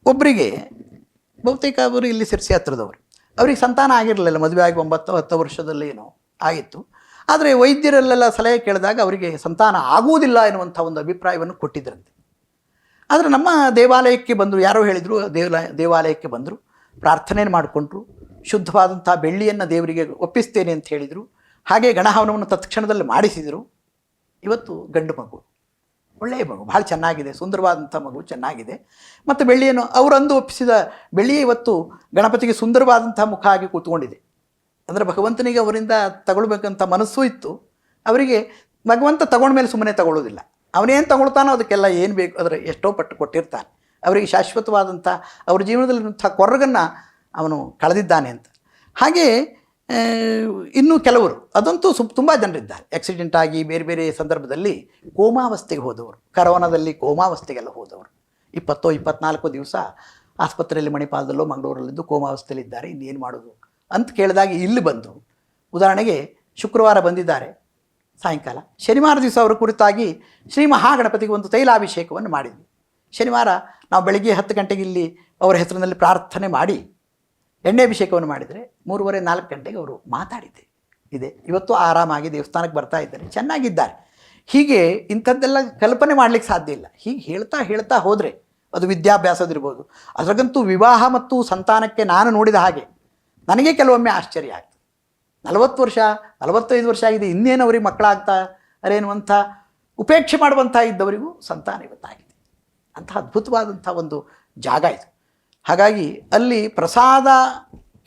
ಒಬ್ಬರಿಗೆ ಬಹುತೇಕ ಅವರು ಇಲ್ಲಿ ಸಿರ್ಸಿ ಹತ್ರದವರು, ಅವ್ರಿಗೆ ಸಂತಾನ ಆಗಿರಲಿಲ್ಲ. ಮದುವೆ ಆಗಿ 9-10 ವರ್ಷದಲ್ಲಿ ಏನೋ ಆಗಿತ್ತು. ಆದರೆ ವೈದ್ಯರಲ್ಲೆಲ್ಲ ಸಲಹೆ ಕೇಳಿದಾಗ ಅವರಿಗೆ ಸಂತಾನ ಆಗುವುದಿಲ್ಲ ಎನ್ನುವಂಥ ಒಂದು ಅಭಿಪ್ರಾಯವನ್ನು ಕೊಟ್ಟಿದ್ದರಂತೆ. ಆದರೆ ನಮ್ಮ ದೇವಾಲಯಕ್ಕೆ ಬಂದರು, ಯಾರೋ ಹೇಳಿದರು, ದೇವಾಲಯಕ್ಕೆ ಬಂದರು, ಪ್ರಾರ್ಥನೆಯನ್ನು ಮಾಡಿಕೊಂಡ್ರು, ಶುದ್ಧವಾದಂಥ ಬೆಳ್ಳಿಯನ್ನು ದೇವರಿಗೆ ಒಪ್ಪಿಸ್ತೇನೆ ಅಂತ ಹೇಳಿದರು. ಹಾಗೆ ಗಣಹವನವನ್ನು ತತ್ಕ್ಷಣದಲ್ಲಿ ಮಾಡಿಸಿದರು. ಇವತ್ತು ಗಂಡು ಮಗು, ಒಳ್ಳೆಯ ಮಗು, ಭಾಳ ಚೆನ್ನಾಗಿದೆ, ಸುಂದರವಾದಂಥ ಮಗು, ಚೆನ್ನಾಗಿದೆ. ಮತ್ತು ಬೆಳ್ಳಿಯನ್ನು ಅವರಂದು ಒಪ್ಪಿಸಿದ ಬೆಳ್ಳಿಯೇ ಇವತ್ತು ಗಣಪತಿಗೆ ಸುಂದರವಾದಂಥ ಮುಖ ಆಗಿ ಕೂತ್ಕೊಂಡಿದೆ. ಅಂದರೆ ಭಗವಂತನಿಗೆ ಅವರಿಂದ ತಗೊಳ್ಬೇಕಂತ ಮನಸ್ಸೂ ಇತ್ತು. ಅವರಿಗೆ ಭಗವಂತ ತಗೊಂಡ ಮೇಲೆ ಸುಮ್ಮನೆ ತಗೊಳ್ಳೋದಿಲ್ಲ. ಅವನೇನು ತಗೊಳ್ತಾನೋ ಅದಕ್ಕೆಲ್ಲ ಏನು ಬೇಕು ಅದರ ಎಷ್ಟೋ ಪಟ್ಟು ಕೊಟ್ಟಿರ್ತಾನೆ. ಅವರಿಗೆ ಶಾಶ್ವತವಾದಂಥ ಅವ್ರ ಜೀವನದಲ್ಲಿರುವಂಥ ಕೊರಗನ್ನು ಅವನು ಕಳೆದಿದ್ದಾನೆ ಅಂತ. ಹಾಗೆ ಇನ್ನೂ ಕೆಲವರು, ಅದಂತೂ ತುಂಬ ಜನರಿದ್ದಾರೆ, ಆಕ್ಸಿಡೆಂಟ್ ಆಗಿ ಬೇರೆ ಬೇರೆ ಸಂದರ್ಭದಲ್ಲಿ ಕೋಮಾವಸ್ಥೆಗೆ ಹೋದವರು, ಕರೋನಾದಲ್ಲಿ ಕೋಮಾವಸ್ಥೆಗೆಲ್ಲ ಹೋದವರು, 20-24 ದಿವಸ ಆಸ್ಪತ್ರೆಯಲ್ಲಿ ಮಣಿಪಾಲದಲ್ಲೋ ಮಂಗಳೂರಲ್ಲಿದ್ದು ಕೋಮಾವಸ್ಥೆಯಲ್ಲಿದ್ದಾರೆ. ಇನ್ನೇನು ಮಾಡೋದು ಅಂತ ಕೇಳಿದಾಗ ಇಲ್ಲಿ ಬಂದು, ಉದಾಹರಣೆಗೆ ಶುಕ್ರವಾರ ಬಂದಿದ್ದಾರೆ ಸಾಯಂಕಾಲ, ಶನಿವಾರ ದಿವಸ ಅವರ ಕುರಿತಾಗಿ ಶ್ರೀ ಮಹಾಗಣಪತಿಗೆ ಒಂದು ತೈಲಾಭಿಷೇಕವನ್ನು ಮಾಡಿದ್ವಿ. ಶನಿವಾರ ನಾವು ಬೆಳಗ್ಗೆ 10 ಗಂಟೆಗೆ ಇಲ್ಲಿ ಅವರ ಹೆಸರಿನಲ್ಲಿ ಪ್ರಾರ್ಥನೆ ಮಾಡಿ ಎಣ್ಣೆ ಅಭಿಷೇಕವನ್ನು ಮಾಡಿದರೆ 3:30-4 ಗಂಟೆಗೆ ಅವರು ಮಾತಾಡಿದ್ದೆ ಇದೆ. ಇವತ್ತು ಆರಾಮಾಗಿ ದೇವಸ್ಥಾನಕ್ಕೆ ಬರ್ತಾ ಇದ್ದಾರೆ, ಚೆನ್ನಾಗಿದ್ದಾರೆ. ಹೀಗೆ ಇಂಥದ್ದೆಲ್ಲ ಕಲ್ಪನೆ ಮಾಡಲಿಕ್ಕೆ ಸಾಧ್ಯ ಇಲ್ಲ. ಹೀಗೆ ಹೇಳ್ತಾ ಹೋದರೆ ಅದು ವಿದ್ಯಾಭ್ಯಾಸದಿರ್ಬೋದು. ಅದ್ರಾಗಂತೂ ವಿವಾಹ ಮತ್ತು ಸಂತಾನಕ್ಕೆ ನಾನು ನೋಡಿದ ಹಾಗೆ ನನಗೆ ಕೆಲವೊಮ್ಮೆ ಆಶ್ಚರ್ಯ ಆಗ್ತದೆ. 40 ವರ್ಷ 45 ವರ್ಷ ಆಗಿದೆ, ಇನ್ನೇನು ಅವ್ರಿಗೆ ಮಕ್ಕಳಾಗ್ತಾರೆ ಎನ್ನುವಂಥ ಉಪೇಕ್ಷೆ ಮಾಡುವಂಥ ಇದ್ದವರಿಗೂ ಸಂತಾನ ಇವತ್ತಾಗಿದೆ. ಅಂಥ ಅದ್ಭುತವಾದಂಥ ಒಂದು ಜಾಗ ಇದು. ಹಾಗಾಗಿ ಅಲ್ಲಿ ಪ್ರಸಾದ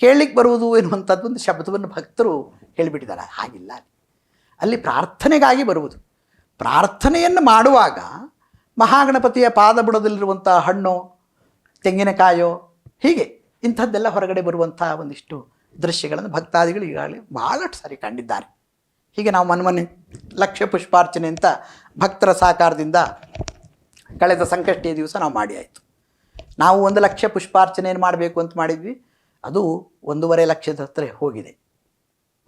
ಕೇಳಲಿಕ್ಕೆ ಬರುವುದು ಎನ್ನುವಂಥದ್ದೊಂದು ಶಬ್ದವನ್ನು ಭಕ್ತರು ಹೇಳಿಬಿಟ್ಟಿದ್ದಾರೆ. ಹಾಗಿಲ್ಲ, ಅಲ್ಲಿ ಪ್ರಾರ್ಥನೆಗಾಗಿ ಬರುವುದು. ಪ್ರಾರ್ಥನೆಯನ್ನು ಮಾಡುವಾಗ ಮಹಾಗಣಪತಿಯ ಪಾದ ಬುಡದಲ್ಲಿರುವಂಥ ಹಣ್ಣು, ತೆಂಗಿನಕಾಯೋ, ಹೀಗೆ ಇಂಥದ್ದೆಲ್ಲ ಹೊರಗಡೆ ಬರುವಂಥ ಒಂದಿಷ್ಟು ದೃಶ್ಯಗಳನ್ನು ಭಕ್ತಾದಿಗಳು ಈಗಾಗಲೇ ಭಾಳಷ್ಟು ಸಾರಿ ಕಂಡಿದ್ದಾರೆ. ಹೀಗೆ ನಾವು ಮೊನ್ನೆ ಲಕ್ಷ ಪುಷ್ಪಾರ್ಚನೆ ಅಂತ ಭಕ್ತರ ಸಹಕಾರದಿಂದ ಕಳೆದ ಸಂಕಷ್ಟಿಯ ದಿವಸ ನಾವು ಮಾಡಿ ಆಯಿತು. ನಾವು 1 ಲಕ್ಷ ಪುಷ್ಪಾರ್ಚನೆಯನ್ನು ಮಾಡಬೇಕು ಅಂತ ಮಾಡಿದ್ವಿ, ಅದು 1.5 ಲಕ್ಷದ ಹತ್ತಿರ ಹೋಗಿದೆ.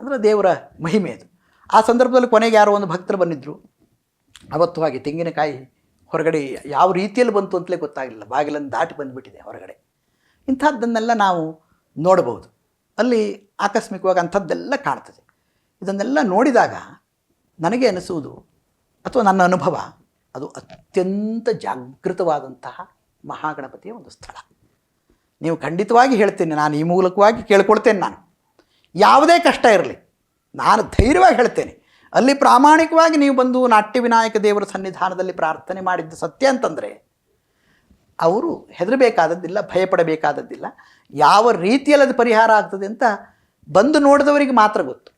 ಅಂದರೆ ದೇವರ ಮಹಿಮೆ ಅದು. ಆ ಸಂದರ್ಭದಲ್ಲಿ ಕೊನೆಗೆ ಯಾರೋ ಒಂದು ಭಕ್ತರು ಬಂದಿದ್ದರು. ಅವತ್ತು ಹಾಗೆ ತೆಂಗಿನಕಾಯಿ ಹೊರಗಡೆ ಯಾವ ರೀತಿಯಲ್ಲಿ ಬಂತು ಅಂತಲೇ ಗೊತ್ತಾಗಲಿಲ್ಲ, ಬಾಗಿಲನ್ನು ದಾಟಿ ಬಂದುಬಿಟ್ಟಿದೆ ಹೊರಗಡೆ. ಇಂಥದ್ದನ್ನೆಲ್ಲ ನಾವು ನೋಡ್ಬೋದು. ಅಲ್ಲಿ ಆಕಸ್ಮಿಕವಾಗಿ ಅಂಥದ್ದೆಲ್ಲ ಕಾಣ್ತದೆ. ಇದನ್ನೆಲ್ಲ ನೋಡಿದಾಗ ನನಗೆ ಅನಿಸುವುದು, ಅಥವಾ ನನ್ನ ಅನುಭವ, ಅದು ಅತ್ಯಂತ ಜಾಗೃತವಾದಂತಹ ಮಹಾಗಣಪತಿಯ ಒಂದು ಸ್ಥಳ. ನೀವು ಖಂಡಿತವಾಗಿ ಹೇಳ್ತೇನೆ, ನಾನು ಈ ಮೂಲಕವಾಗಿ ಕೇಳ್ಕೊಳ್ತೇನೆ, ನಾನು ಯಾವುದೇ ಕಷ್ಟ ಇರಲಿ ನಾನು ಧೈರ್ಯವಾಗಿ ಹೇಳ್ತೇನೆ, ಅಲ್ಲಿ ಪ್ರಾಮಾಣಿಕವಾಗಿ ನೀವು ಬಂದು ನಾಟ್ಯ ವಿನಾಯಕ ದೇವರ ಸನ್ನಿಧಾನದಲ್ಲಿ ಪ್ರಾರ್ಥನೆ ಮಾಡಿದ್ದು ಸತ್ಯ ಅಂತಂದರೆ ಅವರು ಹೆದರಬೇಕಾದದ್ದಿಲ್ಲ, ಭಯಪಡಬೇಕಾದದ್ದಿಲ್ಲ. ಯಾವ ರೀತಿಯಲ್ಲಿ ಅದು ಪರಿಹಾರ ಆಗ್ತದೆ ಅಂತ ಬಂದು ನೋಡಿದವರಿಗೆ ಮಾತ್ರ ಗೊತ್ತು,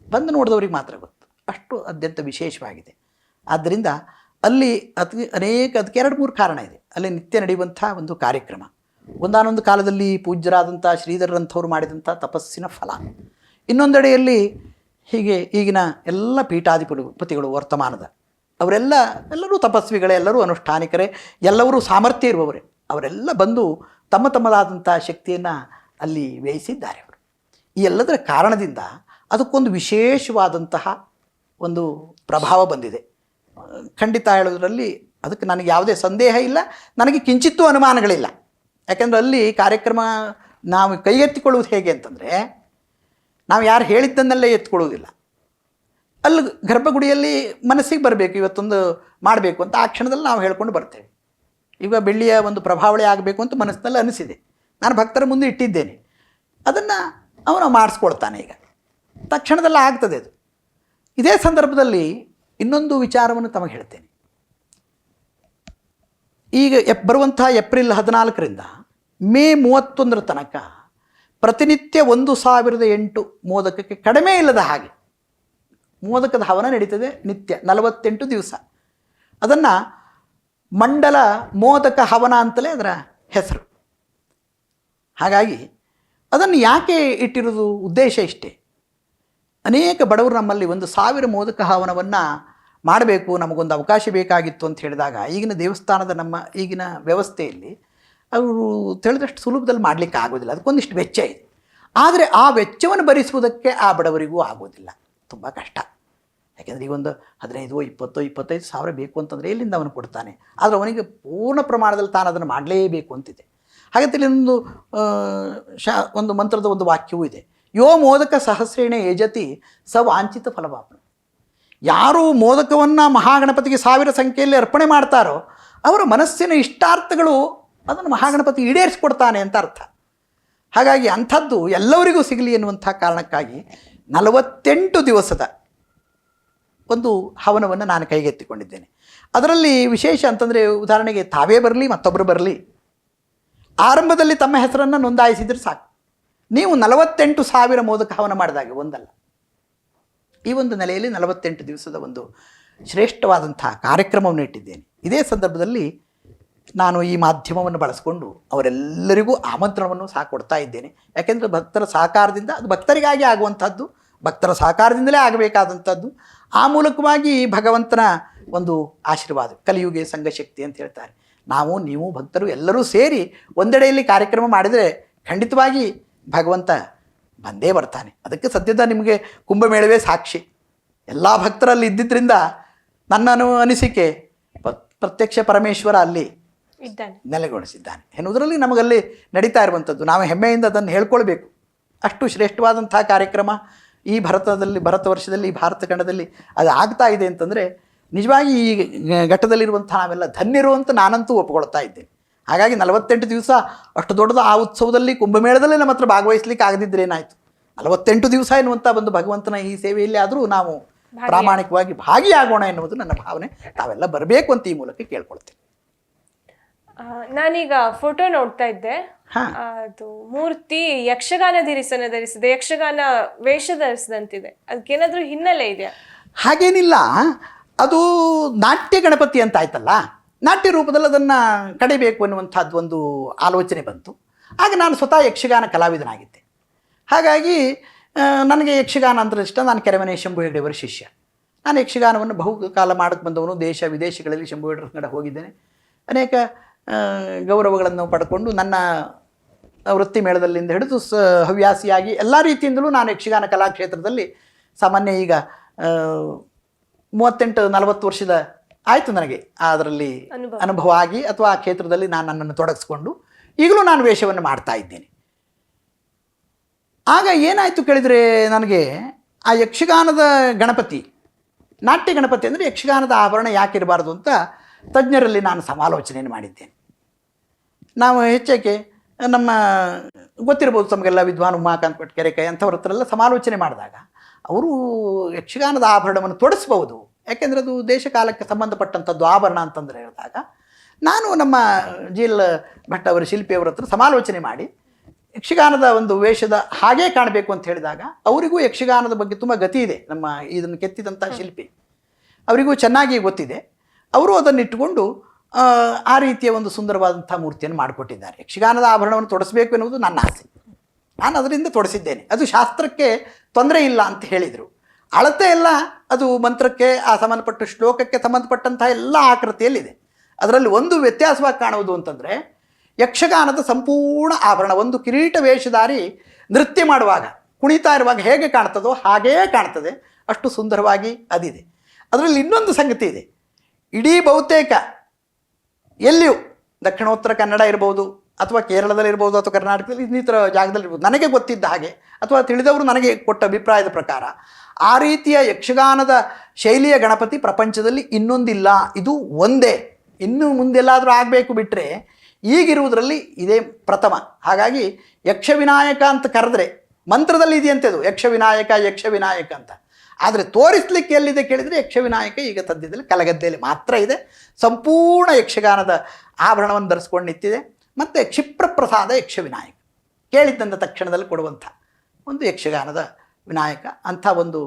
ಬಂದು ನೋಡಿದವರಿಗೆ ಮಾತ್ರ ಗೊತ್ತು. ಅಷ್ಟು ಅತ್ಯಂತ ವಿಶೇಷವಾಗಿದೆ. ಆದ್ದರಿಂದ ಅಲ್ಲಿ ಅದಕ್ಕೆ 2-3 ಕಾರಣ ಇದೆ. ಅಲ್ಲಿ ನಿತ್ಯ ನಡೆಯುವಂಥ ಒಂದು ಕಾರ್ಯಕ್ರಮ, ಒಂದಾನೊಂದು ಕಾಲದಲ್ಲಿ ಪೂಜ್ಯರಾದಂಥ ಶ್ರೀಧರರಂಥವ್ರು ಮಾಡಿದಂಥ ತಪಸ್ಸಿನ ಫಲ. ಇನ್ನೊಂದೆಡೆಯಲ್ಲಿ ಹೀಗೆ ಈಗಿನ ಎಲ್ಲ ಪೀಠಾಧಿಪತಿಗಳು ವರ್ತಮಾನದ ಎಲ್ಲರೂ ತಪಸ್ವಿಗಳೇ, ಎಲ್ಲರೂ ಅನುಷ್ಠಾನಿಕರೇ, ಎಲ್ಲರೂ ಸಾಮರ್ಥ್ಯ ಇರುವವರೇ. ಅವರೆಲ್ಲ ಬಂದು ತಮ್ಮ ತಮ್ಮದಾದಂಥ ಶಕ್ತಿಯನ್ನು ಅಲ್ಲಿ ವ್ಯಯಿಸಿದ್ದಾರೆ. ಅವರು ಈ ಎಲ್ಲದರ ಕಾರಣದಿಂದ ಅದಕ್ಕೊಂದು ವಿಶೇಷವಾದಂತಹ ಒಂದು ಪ್ರಭಾವ ಬಂದಿದೆ. ಖಂಡಿತ ಹೇಳೋದ್ರಲ್ಲಿ ಅದಕ್ಕೆ ನನಗೆ ಯಾವುದೇ ಸಂದೇಹ ಇಲ್ಲ, ನನಗೆ ಕಿಂಚಿತ್ತೂ ಅನುಮಾನಗಳಿಲ್ಲ. ಯಾಕೆಂದರೆ ಅಲ್ಲಿ ಕಾರ್ಯಕ್ರಮ ನಾವು ಕೈಗೆತ್ತಿಕೊಳ್ಳುವುದು ಹೇಗೆ ಅಂತಂದರೆ, ನಾವು ಯಾರು ಹೇಳಿದ್ದನ್ನೆಲ್ಲ ಎತ್ಕೊಳ್ಳೋದಿಲ್ಲ. ಅಲ್ಲಿ ಗರ್ಭಗುಡಿಯಲ್ಲಿ ಮನಸ್ಸಿಗೆ ಬರಬೇಕು, ಇವತ್ತೊಂದು ಮಾಡಬೇಕು ಅಂತ ಆ ಕ್ಷಣದಲ್ಲಿ ನಾವು ಹೇಳ್ಕೊಂಡು ಬರ್ತೇವೆ. ಈಗ ಬೆಳ್ಳಿಯ ಒಂದು ಪ್ರಭಾವಳಿ ಆಗಬೇಕು ಅಂತ ಮನಸ್ಸಿನಲ್ಲಿ ಅನಿಸಿದೆ, ನಾನು ಭಕ್ತರ ಮುಂದೆ ಇಟ್ಟಿದ್ದೇನೆ, ಅದನ್ನು ಅವನು ಮಾಡಿಸ್ಕೊಳ್ತಾನೆ. ಈಗ ತಕ್ಷಣದಲ್ಲ ಆಗ್ತದೆ ಅದು. ಇದೇ ಸಂದರ್ಭದಲ್ಲಿ ಇನ್ನೊಂದು ವಿಚಾರವನ್ನು ತಮಗೆ ಹೇಳ್ತೇನೆ. ಈಗ ಬರುವಂಥ ಏಪ್ರಿಲ್ 14ರಿಂದ ಮೇ 31 ತನಕ ಪ್ರತಿನಿತ್ಯ 1008 ಮೋದಕಕ್ಕೆ ಕಡಿಮೆ ಇಲ್ಲದ ಹಾಗೆ ಮೋದಕದ ಹವನ ನಡೀತದೆ. ನಿತ್ಯ 48 ದಿವಸ. ಅದನ್ನು ಮಂಡಲ ಮೋದಕ ಹವನ ಅಂತಲೇ ಅದರ ಹೆಸರು. ಹಾಗಾಗಿ ಅದನ್ನು ಯಾಕೆ ಇಟ್ಟಿರೋದು ಉದ್ದೇಶ ಇಷ್ಟೇ. ಅನೇಕ ಬಡವರು ನಮ್ಮಲ್ಲಿ 1000 ಮೋದಕ ಹವನವನ್ನು ಮಾಡಬೇಕು, ನಮಗೊಂದು ಅವಕಾಶ ಬೇಕಾಗಿತ್ತು ಅಂತ ಹೇಳಿದಾಗ ಈಗಿನ ದೇವಸ್ಥಾನದ ನಮ್ಮ ಈಗಿನ ವ್ಯವಸ್ಥೆಯಲ್ಲಿ ಅವರು ತಿಳಿದಷ್ಟು ಸುಲಭದಲ್ಲಿ ಮಾಡಲಿಕ್ಕೆ ಆಗೋದಿಲ್ಲ. ಅದಕ್ಕೊಂದಿಷ್ಟು ವೆಚ್ಚ ಇದೆ. ಆದರೆ ಆ ವೆಚ್ಚವನ್ನು ಭರಿಸುವುದಕ್ಕೆ ಆ ಬಡವರಿಗೂ ಆಗೋದಿಲ್ಲ, ತುಂಬ ಕಷ್ಟ. ಯಾಕೆಂದರೆ ಈಗ ಒಂದು 15-20-25 ಸಾವಿರ ಬೇಕು ಅಂತಂದರೆ ಎಲ್ಲಿಂದ ಅವನು ಕೊಡ್ತಾನೆ. ಆದರೆ ಅವನಿಗೆ ಪೂರ್ಣ ಪ್ರಮಾಣದಲ್ಲಿ ತಾನು ಅದನ್ನು ಮಾಡಲೇಬೇಕು ಅಂತಿದೆ. ಹಾಗಂತ ಇಲ್ಲೊಂದು ಒಂದು ಮಂತ್ರದ ಒಂದು ವಾಕ್ಯವೂ ಇದೆ, ಯೋ ಮೋದಕ ಸಹಸ್ರೇಣ ಯಜತಿ ಸ ವಾಂಛಿತ ಫಲವಾಪ್ನು. ಯಾರು ಮೋದಕವನ್ನು ಮಹಾಗಣಪತಿಗೆ 1000 ಸಂಖ್ಯೆಯಲ್ಲಿ ಅರ್ಪಣೆ ಮಾಡ್ತಾರೋ ಅವರ ಮನಸ್ಸಿನ ಇಷ್ಟಾರ್ಥಗಳು ಅದನ್ನು ಮಹಾಗಣಪತಿ ಈಡೇರಿಸಿಕೊಡ್ತಾನೆ ಅಂತ ಅರ್ಥ. ಹಾಗಾಗಿ ಅಂಥದ್ದು ಎಲ್ಲರಿಗೂ ಸಿಗಲಿ ಎನ್ನುವಂಥ ಕಾರಣಕ್ಕಾಗಿ 48 ದಿವಸದ ಒಂದು ಹವನವನ್ನು ನಾನು ಕೈಗೆತ್ತಿಕೊಂಡಿದ್ದೇನೆ. ಅದರಲ್ಲಿ ವಿಶೇಷ ಅಂತಂದರೆ, ಉದಾಹರಣೆಗೆ ತಾವೇ ಬರಲಿ ಮತ್ತೊಬ್ಬರು ಬರಲಿ, ಆರಂಭದಲ್ಲಿ ತಮ್ಮ ಹೆಸರನ್ನು ನೋಂದಾಯಿಸಿದರೆ ಸಾಕು. ನೀವು 48,000 ಮೋದಕ ಹವನ ಮಾಡಿದಾಗ ಒಂದಲ್ಲ, ಈ ಒಂದು ನೆಲೆಯಲ್ಲಿ 48 ದಿವಸದ ಒಂದು ಶ್ರೇಷ್ಠವಾದಂಥ ಕಾರ್ಯಕ್ರಮವನ್ನು ಇಟ್ಟಿದ್ದೇನೆ. ಇದೇ ಸಂದರ್ಭದಲ್ಲಿ ನಾನು ಈ ಮಾಧ್ಯಮವನ್ನು ಬಳಸಿಕೊಂಡು ಅವರೆಲ್ಲರಿಗೂ ಆಮಂತ್ರಣವನ್ನು ಸಹ ಕೊಡ್ತಾ ಇದ್ದೇನೆ. ಯಾಕೆಂದರೆ ಭಕ್ತರ ಸಹಕಾರದಿಂದ, ಅದು ಭಕ್ತರಿಗಾಗಿ ಆಗುವಂಥದ್ದು, ಭಕ್ತರ ಸಹಕಾರದಿಂದಲೇ ಆಗಬೇಕಾದಂಥದ್ದು. ಆ ಮೂಲಕವಾಗಿ ಭಗವಂತನ ಒಂದು ಆಶೀರ್ವಾದ, ಕಲಿಯುಗೆ ಸಂಘಶಕ್ತಿ ಅಂತ ಹೇಳ್ತಾರೆ. ನೀವು ಭಕ್ತರು ಎಲ್ಲರೂ ಸೇರಿ ಒಂದೆಡೆಯಲ್ಲಿ ಕಾರ್ಯಕ್ರಮ ಮಾಡಿದರೆ ಖಂಡಿತವಾಗಿ ಭಗವಂತ ಬಂದೇ ಬರ್ತಾನೆ. ಅದಕ್ಕೆ ಸದ್ಯದ ನಿಮಗೆ ಕುಂಭಮೇಳವೇ ಸಾಕ್ಷಿ. ಎಲ್ಲ ಭಕ್ತರಲ್ಲಿ ಇದ್ದಿದ್ದರಿಂದ ನನ್ನ ಅನಿಸಿಕೆ ಪ್ರತ್ಯಕ್ಷ ಪರಮೇಶ್ವರ ಅಲ್ಲಿ ನೆಲೆಗೊಳಿಸಿದ್ದಾನೆ ಎನ್ನುವುದರಲ್ಲಿ ನಮಗಲ್ಲಿ ನಡೀತಾ ಇರುವಂಥದ್ದು. ನಾವು ಹೆಮ್ಮೆಯಿಂದ ಅದನ್ನು ಹೇಳ್ಕೊಳ್ಬೇಕು. ಅಷ್ಟು ಶ್ರೇಷ್ಠವಾದಂಥ ಕಾರ್ಯಕ್ರಮ ಈ ಭಾರತ ವರ್ಷದಲ್ಲಿ, ಈ ಭಾರತ ಖಂಡದಲ್ಲಿ ಅದು ಆಗ್ತಾ ಇದೆ ಅಂತಂದರೆ ನಿಜವಾಗಿ ಈ ಘಟ್ಟದಲ್ಲಿರುವಂಥ ನಾವೆಲ್ಲ ಧನ್ಯರು ಅಂತ ನಾನಂತೂ ಒಪ್ಕೊಳ್ತಾ ಇದ್ದೇನೆ. ಹಾಗಾಗಿ 48 ದಿವಸ ಅಷ್ಟು ದೊಡ್ಡದು ಆ ಉತ್ಸವದಲ್ಲಿ ಕುಂಭಮೇಳದಲ್ಲಿ ನಮ್ಮ ಹತ್ರ ಭಾಗವಹಿಸ್ಲಿಕ್ಕೆ ಆಗದಿದ್ದರೆ ಏನಾಯಿತು. 48 ದಿವಸ ಎನ್ನುವಂಥ ಒಂದು ಭಗವಂತನ ಈ ಸೇವೆಯಲ್ಲಿ ಆದರೂ ನಾವು ಪ್ರಾಮಾಣಿಕವಾಗಿ ಭಾಗಿಯಾಗೋಣ ಎನ್ನುವುದು ನನ್ನ ಭಾವನೆ. ತಾವೆಲ್ಲ ಬರಬೇಕು ಅಂತ ಈ ಮೂಲಕ ಕೇಳ್ಕೊಳ್ತೇನೆ.
ನಾನೀಗ ಫೋಟೋ ನೋಡ್ತಾ ಇದ್ದೆ, ಅದು ಮೂರ್ತಿ ಯಕ್ಷಗಾನ ಧರಿಸಿದೆ, ಯಕ್ಷಗಾನ ವೇಷ ಧರಿಸಿದಂತಿದೆ. ಅದಕ್ಕೇನಾದ್ರೂ ಹಿನ್ನೆಲೆ ಇದೆಯಾ?
ಹಾಗೇನಿಲ್ಲ, ಅದು ನಾಟ್ಯ ಗಣಪತಿ ಅಂತ ಆಯ್ತಲ್ಲ, ನಾಟ್ಯ ರೂಪದಲ್ಲಿ ಅದನ್ನು ಕಡಿಬೇಕು ಅನ್ನುವಂಥದ್ದು ಒಂದು ಆಲೋಚನೆ ಬಂತು. ಆಗ ನಾನು ಸ್ವತಃ ಯಕ್ಷಗಾನ ಕಲಾವಿದನಾಗಿದ್ದೆ. ಹಾಗಾಗಿ ನನಗೆ ಯಕ್ಷಗಾನ ಅಂದರೆ ಇಷ್ಟ. ನಾನು ಕೆರೆಮನೆ ಶಂಭು ಹೆಗ್ಡೆಯವರ ಶಿಷ್ಯ. ನಾನು ಯಕ್ಷಗಾನವನ್ನು ಬಹುಕಾಲ ಮಾಡಕ್ಕೆ ಬಂದವನು. ದೇಶ ವಿದೇಶಗಳಲ್ಲಿ ಶಂಭು ಹೆಗ್ಡೆ ಕಡೆ ಹೋಗಿದ್ದೇನೆ. ಅನೇಕ ಗೌರವಗಳನ್ನು ಪಡ್ಕೊಂಡು ನನ್ನ ವೃತ್ತಿ ಮೇಳದಲ್ಲಿಂದ ಹಿಡಿದು ಹವ್ಯಾಸಿಯಾಗಿ ಎಲ್ಲ ರೀತಿಯಿಂದಲೂ ನಾನು ಯಕ್ಷಗಾನ ಕಲಾಕ್ಷೇತ್ರದಲ್ಲಿ ಸಾಮಾನ್ಯ ಈಗ 38-40 ವರ್ಷದ ಆಯಿತು ನನಗೆ ಅದರಲ್ಲಿ ಅನುಭವ ಆಗಿ, ಅಥವಾ ಆ ಕ್ಷೇತ್ರದಲ್ಲಿ ನಾನು ನನ್ನನ್ನು ತೊಡಗಿಸ್ಕೊಂಡು ಈಗಲೂ ನಾನು ವೇಷವನ್ನು ಮಾಡ್ತಾ ಇದ್ದೇನೆ. ಆಗ ಏನಾಯಿತು ಕೇಳಿದರೆ, ನನಗೆ ಆ ಯಕ್ಷಗಾನದ ಗಣಪತಿ ನಾಟ್ಯ ಗಣಪತಿ ಅಂದರೆ ಯಕ್ಷಗಾನದ ಆಭರಣ ಯಾಕಿರಬಾರ್ದು ಅಂತ ತಜ್ಞರಲ್ಲಿ ನಾನು ಸಮಾಲೋಚನೆಯನ್ನು ಮಾಡಿದ್ದೇನೆ. ನಾವು ಹೆಚ್ಚಾಗಿ ನಮ್ಮ ಗೊತ್ತಿರ್ಬೋದು ತಮಗೆಲ್ಲ ವಿದ್ವಾನ್ ಉಮಾಕಾಂತ್ ಪಟ್ಕೆರೆಕೈ ಅಂಥವ್ರ ಹತ್ರ ಎಲ್ಲ ಸಮಾಲೋಚನೆ ಮಾಡಿದಾಗ ಅವರು ಯಕ್ಷಗಾನದ ಆಭರಣವನ್ನು ತೊಡಸ್ಬೋದು, ಯಾಕೆಂದರೆ ಅದು ದೇಶ ಕಾಲಕ್ಕೆ ಸಂಬಂಧಪಟ್ಟಂಥದ್ದು ಆಭರಣ ಅಂತಂದರೆ ಹೇಳಿದಾಗ ನಾನು ನಮ್ಮ ಜಿ.ಎಲ್. ಭಟ್ ಅವರ ಶಿಲ್ಪಿಯವರ ಹತ್ರ ಸಮಾಲೋಚನೆ ಮಾಡಿ ಯಕ್ಷಗಾನದ ಒಂದು ವೇಷದ ಹಾಗೇ ಕಾಣಬೇಕು ಅಂತ ಹೇಳಿದಾಗ ಅವರಿಗೂ ಯಕ್ಷಗಾನದ ಬಗ್ಗೆ ತುಂಬ ಗತಿ ಇದೆ. ನಮ್ಮ ಇದನ್ನು ಕೆತ್ತಿದಂಥ ಶಿಲ್ಪಿ ಅವರಿಗೂ ಚೆನ್ನಾಗಿ ಗೊತ್ತಿದೆ. ಅವರು ಅದನ್ನು ಇಟ್ಟುಕೊಂಡು ಆ ರೀತಿಯ ಒಂದು ಸುಂದರವಾದಂಥ ಮೂರ್ತಿಯನ್ನು ಮಾಡಿಕೊಟ್ಟಿದ್ದಾರೆ. ಯಕ್ಷಗಾನದ ಆಭರಣವನ್ನು ತೊಡಸಬೇಕು ಎನ್ನುವುದು ನನ್ನ ಆಸೆ. ನಾನು ಅದರಿಂದ ತೊಡಸಿದ್ದೇನೆ. ಅದು ಶಾಸ್ತ್ರಕ್ಕೆ ತೊಂದರೆ ಇಲ್ಲ ಅಂತ ಹೇಳಿದರು. ಅಳತೆ ಎಲ್ಲ ಅದು ಮಂತ್ರಕ್ಕೆ ಆ ಸಂಬಂಧಪಟ್ಟ ಶ್ಲೋಕಕ್ಕೆ ಸಂಬಂಧಪಟ್ಟಂಥ ಎಲ್ಲ ಆಕೃತಿಯಲ್ಲಿದೆ. ಅದರಲ್ಲಿ ಒಂದು ವ್ಯತ್ಯಾಸವಾಗಿ ಕಾಣುವುದು ಅಂತಂದರೆ ಯಕ್ಷಗಾನದ ಸಂಪೂರ್ಣ ಆಭರಣ ಒಂದು ಕಿರೀಟ ವೇಷಧಾರಿ ನೃತ್ಯ ಮಾಡುವಾಗ ಕುಣಿತಾ ಇರುವಾಗ ಹೇಗೆ ಕಾಣ್ತದೋ ಹಾಗೇ ಕಾಣ್ತದೆ, ಅಷ್ಟು ಸುಂದರವಾಗಿ ಅದಿದೆ. ಅದರಲ್ಲಿ ಇನ್ನೊಂದು ಸಂಗತಿ ಇದೆ. ಇಡೀ ಬಹುತೇಕ ಎಲ್ಲಿಯೂ ದಕ್ಷಿಣೋತ್ತರ ಕನ್ನಡ ಇರ್ಬೋದು ಅಥವಾ ಕೇರಳದಲ್ಲಿರ್ಬೋದು ಅಥವಾ ಕರ್ನಾಟಕದಲ್ಲಿ ಇನ್ನಿತರ ಜಾಗದಲ್ಲಿರ್ಬೋದು, ನನಗೆ ಗೊತ್ತಿದ್ದ ಹಾಗೆ ಅಥವಾ ತಿಳಿದವರು ನನಗೆ ಕೊಟ್ಟ ಅಭಿಪ್ರಾಯದ ಪ್ರಕಾರ ಆ ರೀತಿಯ ಯಕ್ಷಗಾನದ ಶೈಲಿಯ ಗಣಪತಿ ಪ್ರಪಂಚದಲ್ಲಿ ಇನ್ನೊಂದಿಲ್ಲ. ಇದು ಒಂದೇ. ಇನ್ನು ಮುಂದೆಲ್ಲಾದರೂ ಆಗಬೇಕು ಬಿಟ್ಟರೆ ಈಗಿರುವುದರಲ್ಲಿ ಇದೇ ಪ್ರಥಮ. ಹಾಗಾಗಿ ಯಕ್ಷವಿನಾಯಕ ಅಂತ ಕರೆದ್ರೆ ಮಂತ್ರದಲ್ಲಿ ಇದೆಯಂತೆ ಅದು ಯಕ್ಷವಿನಾಯಕ ಅಂತ. ಆದರೆ ತೋರಿಸ್ಲಿಕ್ಕೆ ಎಲ್ಲಿದೆ ಕೇಳಿದರೆ ಯಕ್ಷವಿನಾಯಕ ಈಗ ಸದ್ಯದಲ್ಲಿ ಕಲಗದ್ದೆಯಲ್ಲಿ ಮಾತ್ರ ಇದೆ. ಸಂಪೂರ್ಣ ಯಕ್ಷಗಾನದ ಆಭರಣವನ್ನು ಧರಿಸ್ಕೊಂಡು ನಿಂತಿದೆ. ಮತ್ತು ಕ್ಷಿಪ್ರಪ್ರಸಾದ ಯಕ್ಷವಿನಾಯಕ ಕೇಳಿದ್ದಂಥ ತಕ್ಷಣದಲ್ಲಿ ಕೊಡುವಂಥ ಒಂದು ಯಕ್ಷಗಾನದ ವಿನಾಯಕ. ಅಂಥ ಒಂದು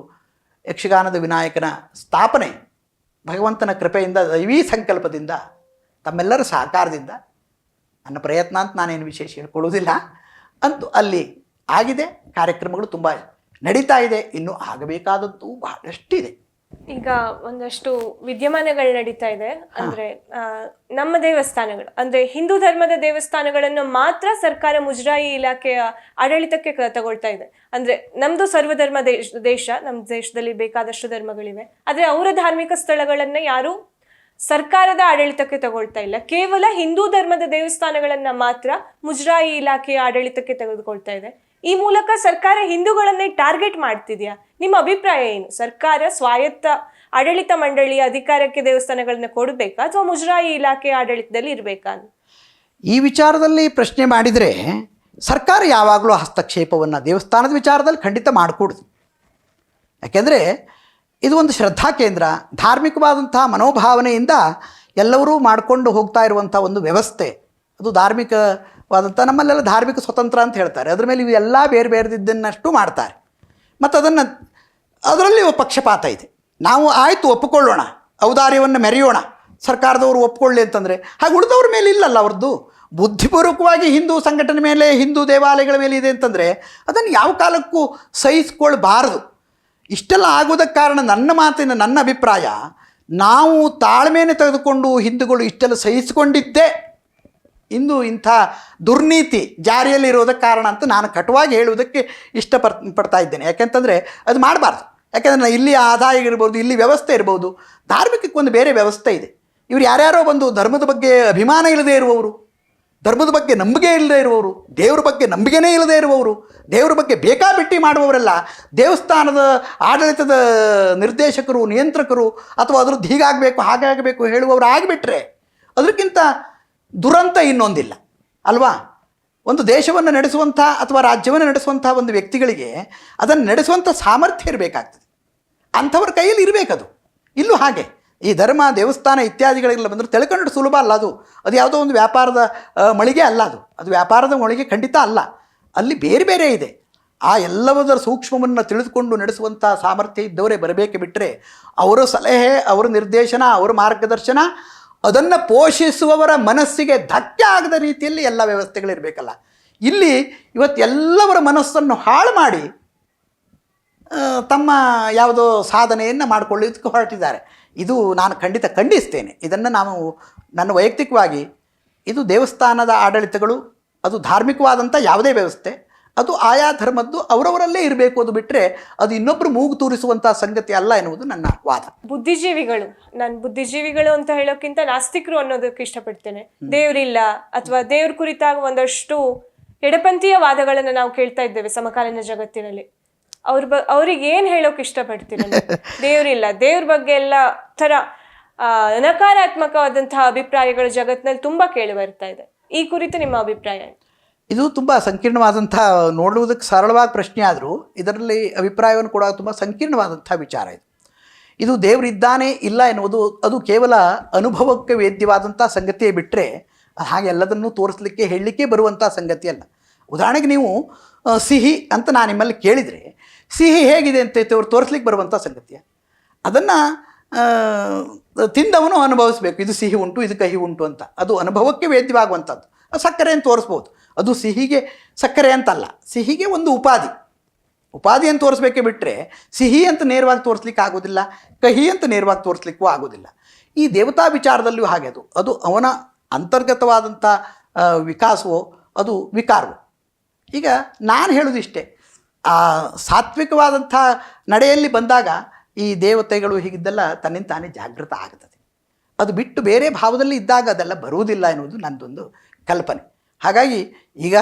ಯಕ್ಷಗಾನದ ವಿನಾಯಕನ ಸ್ಥಾಪನೆ ಭಗವಂತನ ಕೃಪೆಯಿಂದ ದೈವೀ ಸಂಕಲ್ಪದಿಂದ ತಮ್ಮೆಲ್ಲರ ಸಹಕಾರದಿಂದ, ನನ್ನ ಪ್ರಯತ್ನ ಅಂತ ನಾನೇನು ವಿಶೇಷ ಹೇಳ್ಕೊಳ್ಳೋದಿಲ್ಲ, ಅಂತೂ ಅಲ್ಲಿ ಆಗಿದೆ. ಕಾರ್ಯಕ್ರಮಗಳು ತುಂಬ ನಡೀತಾ ಇದೆ. ಇನ್ನೂ ಆಗಬೇಕಾದದ್ದು ಬಹಳಷ್ಟಿದೆ.
ಈಗ ಒಂದಷ್ಟು ವಿದ್ಯಮಾನಗಳು ನಡೀತಾ ಇದೆ. ಅಂದ್ರೆ ನಮ್ಮ ದೇವಸ್ಥಾನಗಳು ಅಂದ್ರೆ ಹಿಂದೂ ಧರ್ಮದ ದೇವಸ್ಥಾನಗಳನ್ನು ಮಾತ್ರ ಸರ್ಕಾರ ಮುಜರಾಯಿ ಇಲಾಖೆಯ ಆಡಳಿತಕ್ಕೆ ತಗೊಳ್ತಾ ಇದೆ. ಅಂದ್ರೆ ನಮ್ದು ಸರ್ವಧರ್ಮ ದೇಶ, ನಮ್ಮ ದೇಶದಲ್ಲಿ ಬೇಕಾದಷ್ಟು ಧರ್ಮಗಳಿವೆ. ಆದ್ರೆ ಅವರ ಧಾರ್ಮಿಕ ಸ್ಥಳಗಳನ್ನ ಯಾರು ಸರ್ಕಾರದ ಆಡಳಿತಕ್ಕೆ ತಗೊಳ್ತಾ ಇಲ್ಲ. ಕೇವಲ ಹಿಂದೂ ಧರ್ಮದ ದೇವಸ್ಥಾನಗಳನ್ನ ಮಾತ್ರ ಮುಜರಾಯಿ ಇಲಾಖೆಯ ಆಡಳಿತಕ್ಕೆ ತೆಗೆದುಕೊಳ್ತಾ ಇದೆ. ಈ ಮೂಲಕ ಸರ್ಕಾರ ಹಿಂದೂಗಳನ್ನೇ ಟಾರ್ಗೆಟ್ ಮಾಡ್ತಿದ್ಯಾ? ನಿಮ್ಮ ಅಭಿಪ್ರಾಯ ಏನು? ಸರ್ಕಾರ ಸ್ವಾಯತ್ತ ಆಡಳಿತ ಮಂಡಳಿಯ ಅಧಿಕಾರಕ್ಕೆ ದೇವಸ್ಥಾನಗಳನ್ನ ಕೊಡಬೇಕಾ ಅಥವಾ ಮುಜರಾಯಿ ಇಲಾಖೆ ಆಡಳಿತದಲ್ಲಿ ಇರಬೇಕಾ?
ಈ ವಿಚಾರದಲ್ಲಿ ಪ್ರಶ್ನೆ ಮಾಡಿದರೆ ಸರ್ಕಾರ ಯಾವಾಗಲೂ ಹಸ್ತಕ್ಷೇಪವನ್ನು ದೇವಸ್ಥಾನದ ವಿಚಾರದಲ್ಲಿ ಖಂಡಿತ ಮಾಡಿಕೊಡುದು. ಯಾಕೆಂದರೆ ಇದು ಒಂದು ಶ್ರದ್ಧಾ ಕೇಂದ್ರ, ಧಾರ್ಮಿಕವಾದಂಥ ಮನೋಭಾವನೆಯಿಂದ ಎಲ್ಲರೂ ಮಾಡಿಕೊಂಡು ಹೋಗ್ತಾ ಇರುವಂಥ ಒಂದು ವ್ಯವಸ್ಥೆ. ಅದು ಧಾರ್ಮಿಕವಾದಂಥ, ನಮ್ಮಲ್ಲೆಲ್ಲ ಧಾರ್ಮಿಕ ಸ್ವತಂತ್ರ ಅಂತ ಹೇಳ್ತಾರೆ, ಅದ್ರ ಮೇಲೆ ಇವೆಲ್ಲ ಬೇರೆ ಬೇರೆದಿದ್ದನ್ನಷ್ಟು ಮಾಡ್ತಾರೆ. ಮತ್ತು ಅದರಲ್ಲಿ ಪಕ್ಷಪಾತ ಇದೆ. ನಾವು ಆಯಿತು ಒಪ್ಪಿಕೊಳ್ಳೋಣ, ಔದಾರ್ಯವನ್ನು ಮೆರೆಯೋಣ, ಸರ್ಕಾರದವರು ಒಪ್ಪಿಕೊಳ್ಳಿ ಅಂತಂದರೆ ಹಾಗೆ ಉಳಿದವ್ರ ಮೇಲೆ ಇಲ್ಲಲ್ಲ. ಅವ್ರದ್ದು ಬುದ್ಧಿಪೂರ್ವಕವಾಗಿ ಹಿಂದೂ ಸಂಘಟನೆ ಮೇಲೆ, ಹಿಂದೂ ದೇವಾಲಯಗಳ ಮೇಲೆ ಇದೆ ಅಂತಂದರೆ ಅದನ್ನು ಯಾವ ಕಾಲಕ್ಕೂ ಸಹಿಸ್ಕೊಳ್ಬಾರದು. ಇಷ್ಟೆಲ್ಲ ಆಗೋದಕ್ಕೆ ಕಾರಣ ನನ್ನ ಅಭಿಪ್ರಾಯ, ನಾವು ತಾಳ್ಮೆಯನ್ನು ತೆಗೆದುಕೊಂಡು ಹಿಂದೂಗಳು ಇಷ್ಟೆಲ್ಲ ಸಹಿಸಿಕೊಂಡಿದ್ದೇ ಇಂದು ಇಂಥ ದುರ್ನೀತಿ ಜಾರಿಯಲ್ಲಿರೋದಕ್ಕೆ ಕಾರಣ ಅಂತ ನಾನು ಕಟುವಾಗಿ ಹೇಳುವುದಕ್ಕೆ ಪಡ್ತಾ ಇದ್ದೇನೆ. ಯಾಕೆಂತಂದರೆ ಅದು ಮಾಡಬಾರ್ದು. ಯಾಕೆಂದರೆ ಇಲ್ಲಿ ಆದಾಯ ಇರ್ಬೋದು, ಇಲ್ಲಿ ವ್ಯವಸ್ಥೆ ಇರ್ಬೋದು, ಧಾರ್ಮಿಕಕ್ಕೆ ಒಂದು ಬೇರೆ ವ್ಯವಸ್ಥೆ ಇದೆ. ಇವರು ಯಾರ್ಯಾರೋ ಬಂದು ಧರ್ಮದ ಬಗ್ಗೆ ಅಭಿಮಾನ ಇಲ್ಲದೆ ಇರುವವರು, ಧರ್ಮದ ಬಗ್ಗೆ ನಂಬಿಕೆ ಇಲ್ಲದೆ ಇರುವವರು, ದೇವ್ರ ಬಗ್ಗೆ ನಂಬಿಕೆನೇ ಇಲ್ಲದೆ ಇರುವವರು, ದೇವ್ರ ಬಗ್ಗೆ ಬೇಕಾಬಿಟ್ಟಿ ಮಾಡುವವರೆಲ್ಲ ದೇವಸ್ಥಾನದ ಆಡಳಿತದ ನಿರ್ದೇಶಕರು, ನಿಯಂತ್ರಕರು ಅಥವಾ ಅದ್ರದ್ದು ಹೀಗಾಗಬೇಕು ಹಾಗಾಗಬೇಕು ಹೇಳುವವರು ಆಗಿಬಿಟ್ರೆ ಅದಕ್ಕಿಂತ ದುರಂತ ಇನ್ನೊಂದಿಲ್ಲ ಅಲ್ವಾ? ಒಂದು ದೇಶವನ್ನು ನಡೆಸುವಂಥ ಅಥವಾ ರಾಜ್ಯವನ್ನು ನಡೆಸುವಂಥ ಒಂದು ವ್ಯಕ್ತಿಗಳಿಗೆ ಅದನ್ನು ನಡೆಸುವಂಥ ಸಾಮರ್ಥ್ಯ ಇರಬೇಕಾಗ್ತದೆ. ಅಂಥವ್ರ ಕೈಯಲ್ಲಿ ಇರಬೇಕದು. ಇಲ್ಲೂ ಹಾಗೆ ಈ ಧರ್ಮ, ದೇವಸ್ಥಾನ ಇತ್ಯಾದಿಗಳೆಲ್ಲ ಬಂದರೆ ತಿಳ್ಕೊಂಡು ಸುಲಭ ಅಲ್ಲ. ಅದು ಯಾವುದೋ ಒಂದು ವ್ಯಾಪಾರದ ಮಳಿಗೆ ಅಲ್ಲ. ಅದು ವ್ಯಾಪಾರದ ಮಳಿಗೆ ಖಂಡಿತ ಅಲ್ಲ. ಅಲ್ಲಿ ಬೇರೆ ಬೇರೆ ಇದೆ. ಆ ಎಲ್ಲದರ ಸೂಕ್ಷ್ಮವನ್ನು ತಿಳಿದುಕೊಂಡು ನಡೆಸುವಂಥ ಸಾಮರ್ಥ್ಯ ಇದ್ದವರೇ ಬರಬೇಕು. ಬಿಟ್ಟರೆ ಅವರ ಸಲಹೆ, ಅವರ ನಿರ್ದೇಶನ, ಅವರ ಮಾರ್ಗದರ್ಶನ, ಅದನ್ನು ಪೋಷಿಸುವವರ ಮನಸ್ಸಿಗೆ ಧಕ್ಕೆ ಆಗದ ರೀತಿಯಲ್ಲಿ ಎಲ್ಲ ವ್ಯವಸ್ಥೆಗಳಿರಬೇಕಲ್ಲ. ಇಲ್ಲಿ ಇವತ್ತು ಎಲ್ಲವರ ಮನಸ್ಸನ್ನು ಹಾಳು ಮಾಡಿ ತಮ್ಮ ಯಾವುದೋ ಸಾಧನೆಯನ್ನು ಮಾಡಿಕೊಳ್ಳೋದಕ್ಕೆ ಹೊರಟಿದ್ದಾರೆ. ಇದು ನಾನು ಖಂಡಿತ ಖಂಡಿಸ್ತೇನೆ. ಇದನ್ನು ನಾವು ನನ್ನ ವೈಯಕ್ತಿಕವಾಗಿ, ಇದು ದೇವಸ್ಥಾನದ ಆಡಳಿತಗಳು, ಅದು ಧಾರ್ಮಿಕವಾದಂಥ ಯಾವುದೇ ವ್ಯವಸ್ಥೆ, ಅದು ಆಯಾ ಧರ್ಮದ್ದು ಅವರವರಲ್ಲೇ ಇರಬೇಕು. ಅದು ಬಿಟ್ಟರೆ ಅದು ಇನ್ನೊಬ್ಬರು ಮೂಗು ತೂರಿಸುವಂಥ ಸಂಗತಿ ಅಲ್ಲ ಎನ್ನುವುದು ನನ್ನ ವಾದ.
ಬುದ್ಧಿಜೀವಿಗಳು, ನಾನು ಬುದ್ಧಿಜೀವಿಗಳು ಅಂತ ಹೇಳೋಕ್ಕಿಂತ ನಾಸ್ತಿಕರು ಅನ್ನೋದಕ್ಕೆ ಇಷ್ಟಪಡ್ತೇನೆ. ದೇವರಿಲ್ಲ ಅಥವಾ ದೇವ್ರ ಕುರಿತಾಗ ಒಂದಷ್ಟು ಎಡಪಂಥೀಯ ವಾದಗಳನ್ನು ನಾವು ಕೇಳ್ತಾ ಇದ್ದೇವೆ ಸಮಕಾಲೀನ ಜಗತ್ತಿನಲ್ಲಿ. ಅವ್ರಿಗೆ ಏನ್ ಹೇಳೋಕೆ ಇಷ್ಟಪಡ್ತೀರ ನೀವು? ದೇವ್ರಿಲ್ಲ, ದೇವ್ರ ಬಗ್ಗೆ ಎಲ್ಲ ತರ ನಕಾರಾತ್ಮಕವಾದಂತಹ ಅಭಿಪ್ರಾಯಗಳು ಜಗತ್ತಿನಲ್ಲಿ ತುಂಬಾ ಕೇಳಿ ಬರ್ತಾ ಇದೆ. ಈ ಕುರಿತು ನಿಮ್ಮ ಅಭಿಪ್ರಾಯ ಏನು?
ಇದು ತುಂಬ ಸಂಕೀರ್ಣವಾದಂಥ, ನೋಡುವುದಕ್ಕೆ ಸರಳವಾದ ಪ್ರಶ್ನೆ ಆದರೂ ಇದರಲ್ಲಿ ಅಭಿಪ್ರಾಯವನ್ನು ಕೊಡುವಾಗ ತುಂಬ ಸಂಕೀರ್ಣವಾದಂಥ ವಿಚಾರ ಇದು. ಇದು ದೇವರಿದ್ದಾನೆ ಇಲ್ಲ ಎನ್ನುವುದು ಅದು ಕೇವಲ ಅನುಭವಕ್ಕೆ ವೇದ್ಯವಾದಂಥ ಸಂಗತಿಯೇ ಬಿಟ್ಟರೆ ಹಾಗೆ ಎಲ್ಲದನ್ನೂ ತೋರಿಸಲಿಕ್ಕೆ ಹೇಳಲಿಕ್ಕೆ ಬರುವಂಥ ಸಂಗತಿ ಅಲ್ಲ. ಉದಾಹರಣೆಗೆ ನೀವು ಸಿಹಿ ಅಂತ ನಾನು ನಿಮ್ಮಲ್ಲಿ ಕೇಳಿದರೆ ಸಿಹಿ ಹೇಗಿದೆ ಅಂತ ಅವ್ರು ತೋರಿಸ್ಲಿಕ್ಕೆ ಬರುವಂಥ ಸಂಗತಿಯ ಅದನ್ನು ತಿಂದವನು ಅನುಭವಿಸ್ಬೇಕು, ಇದು ಸಿಹಿ ಉಂಟು, ಇದು ಕಹಿ ಉಂಟು ಅಂತ. ಅದು ಅನುಭವಕ್ಕೆ ವೇದ್ಯವಾಗುವಂಥದ್ದು. ಸಕ್ಕರೆಯನ್ನು ತೋರಿಸ್ಬೋದು, ಅದು ಸಿಹಿಗೆ ಸಕ್ಕರೆ ಅಂತಲ್ಲ, ಸಿಹಿಗೆ ಒಂದು ಉಪಾಧಿಯನ್ನು ತೋರಿಸ್ಬೇಕೇ ಬಿಟ್ಟರೆ ಸಿಹಿ ಅಂತ ನೇರವಾಗಿ ತೋರಿಸ್ಲಿಕ್ಕೆ ಆಗೋದಿಲ್ಲ, ಕಹಿ ಅಂತ ನೇರವಾಗಿ ತೋರಿಸ್ಲಿಕ್ಕೂ ಆಗೋದಿಲ್ಲ. ಈ ದೇವತಾ ವಿಚಾರದಲ್ಲಿಯೂ ಹಾಗೆ ಅದು ಅವನ ಅಂತರ್ಗತವಾದಂಥ ವಿಕಾಸವೋ ಅದು ವಿಕಾರವೋ. ಈಗ ನಾನು ಹೇಳೋದಿಷ್ಟೇ, ಆ ಸಾತ್ವಿಕವಾದಂಥ ನಡೆಯಲ್ಲಿ ಬಂದಾಗ ಈ ದೇವತೆಗಳು ಹೀಗಿದ್ದೆಲ್ಲ ತನ್ನಿಂದ ತಾನೇ ಜಾಗೃತ ಆಗ್ತದೆ. ಅದು ಬಿಟ್ಟು ಬೇರೆ ಭಾವದಲ್ಲಿ ಇದ್ದಾಗ ಅದೆಲ್ಲ ಬರುವುದಿಲ್ಲ ಎನ್ನುವುದು ನನ್ನದೊಂದು ಕಲ್ಪನೆ. ಹಾಗಾಗಿ ಈಗ